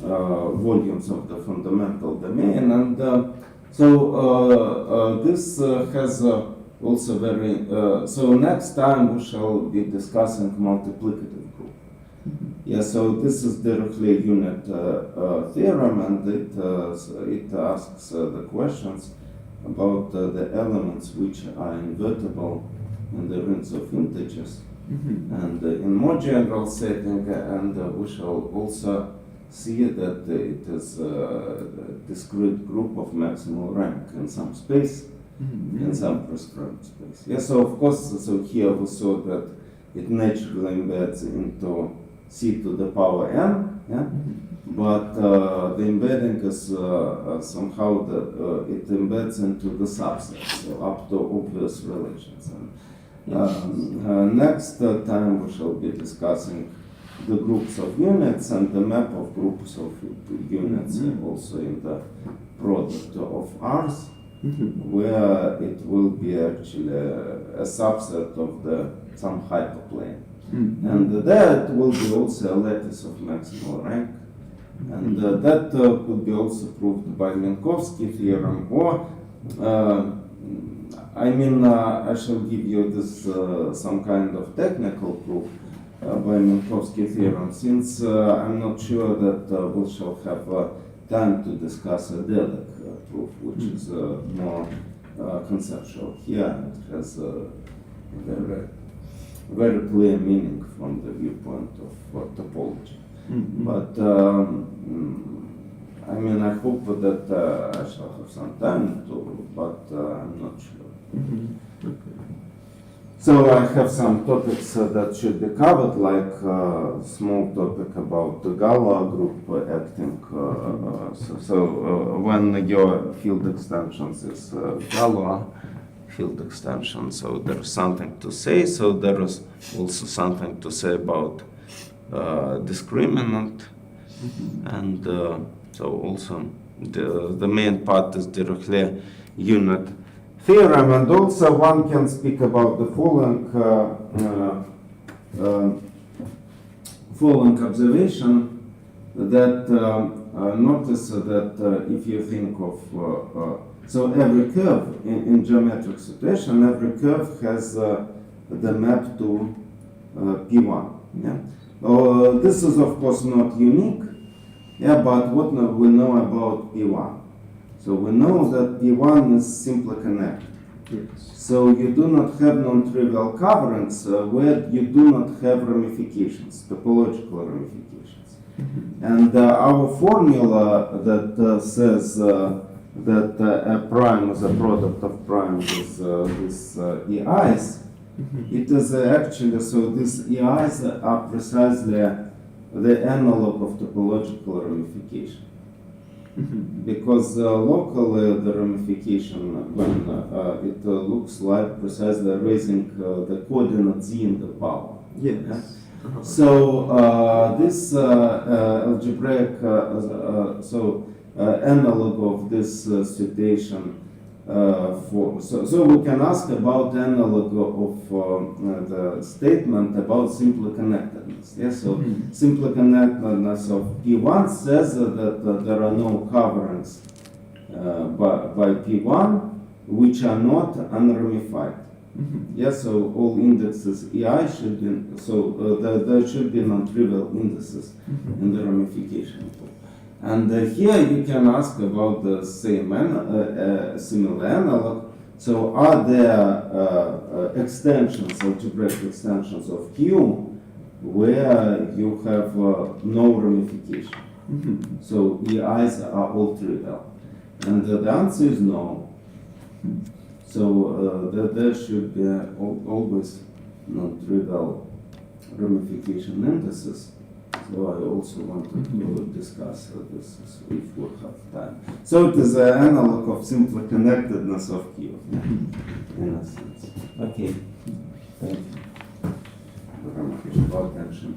volumes of the fundamental domain, and this has also very. So next time we shall be discussing multiplicative group. Yeah, so this is directly a unit theorem, and it asks the questions about the elements which are invertible in the rings of integers, and in more general setting, and we shall also see that it is a discrete group of maximal rank in some space, in some prescribed space. Yeah, so of course, so here we saw that it naturally embeds into c to the power n, yeah? But the embedding is somehow it embeds into the subsets, so up to obvious relations. And next time we shall be discussing the groups of units and the map of groups of units also in the product of R's, where it will be actually a subset of some hyperplane. And that will be also a lattice of maximal rank. And that could be also proved by Minkowski theorem, or I shall give you this some kind of technical proof by Minkowski theorem, since I'm not sure that we shall have time to discuss a Delic proof, which is more conceptual. Here it has a very clear meaning from the viewpoint of topology. But I hope that I shall have some time to, but I'm not sure. So I have some topics that should be covered, like small topic about the Galois group acting. When your field extensions is Galois field extension, so there's something to say. So there is also something to say about discriminant, and so also the main part is directly unit theorem, and also one can speak about the following observation, that notice that if you think of so every curve in geometric situation, every curve has the map to P1. Yeah? This is of course not unique, but what we know about P1? So we know that P1 is simply connected. Yes. So you do not have non-trivial coverings where you do not have ramifications, topological ramifications. And our formula that says that a prime is a product of primes with EIs, it is actually, so these EIs are precisely the analog of topological ramification. Because locally the ramification, when it looks like precisely raising the coordinate z in the power. Yes. So this algebraic, analog of this situation so we can ask about analog of the statement about simple connectedness. Yes, so simple connectedness of P1 says that there are no coverings by P1 which are not unramified. Yes, so all indexes EI should be, so there should be non-trivial indices in the ramification pool. And here you can ask about the same similar analog. So are there extensions, algebraic extensions of Q where you have no ramification? So EIs are all trivial. And the answer is no. So there should be always non-trivial ramification indices. So I also wanted to discuss this if we have time. So it is an analog of simple connectedness of Q, in a sense. Okay, thank you very much for attention.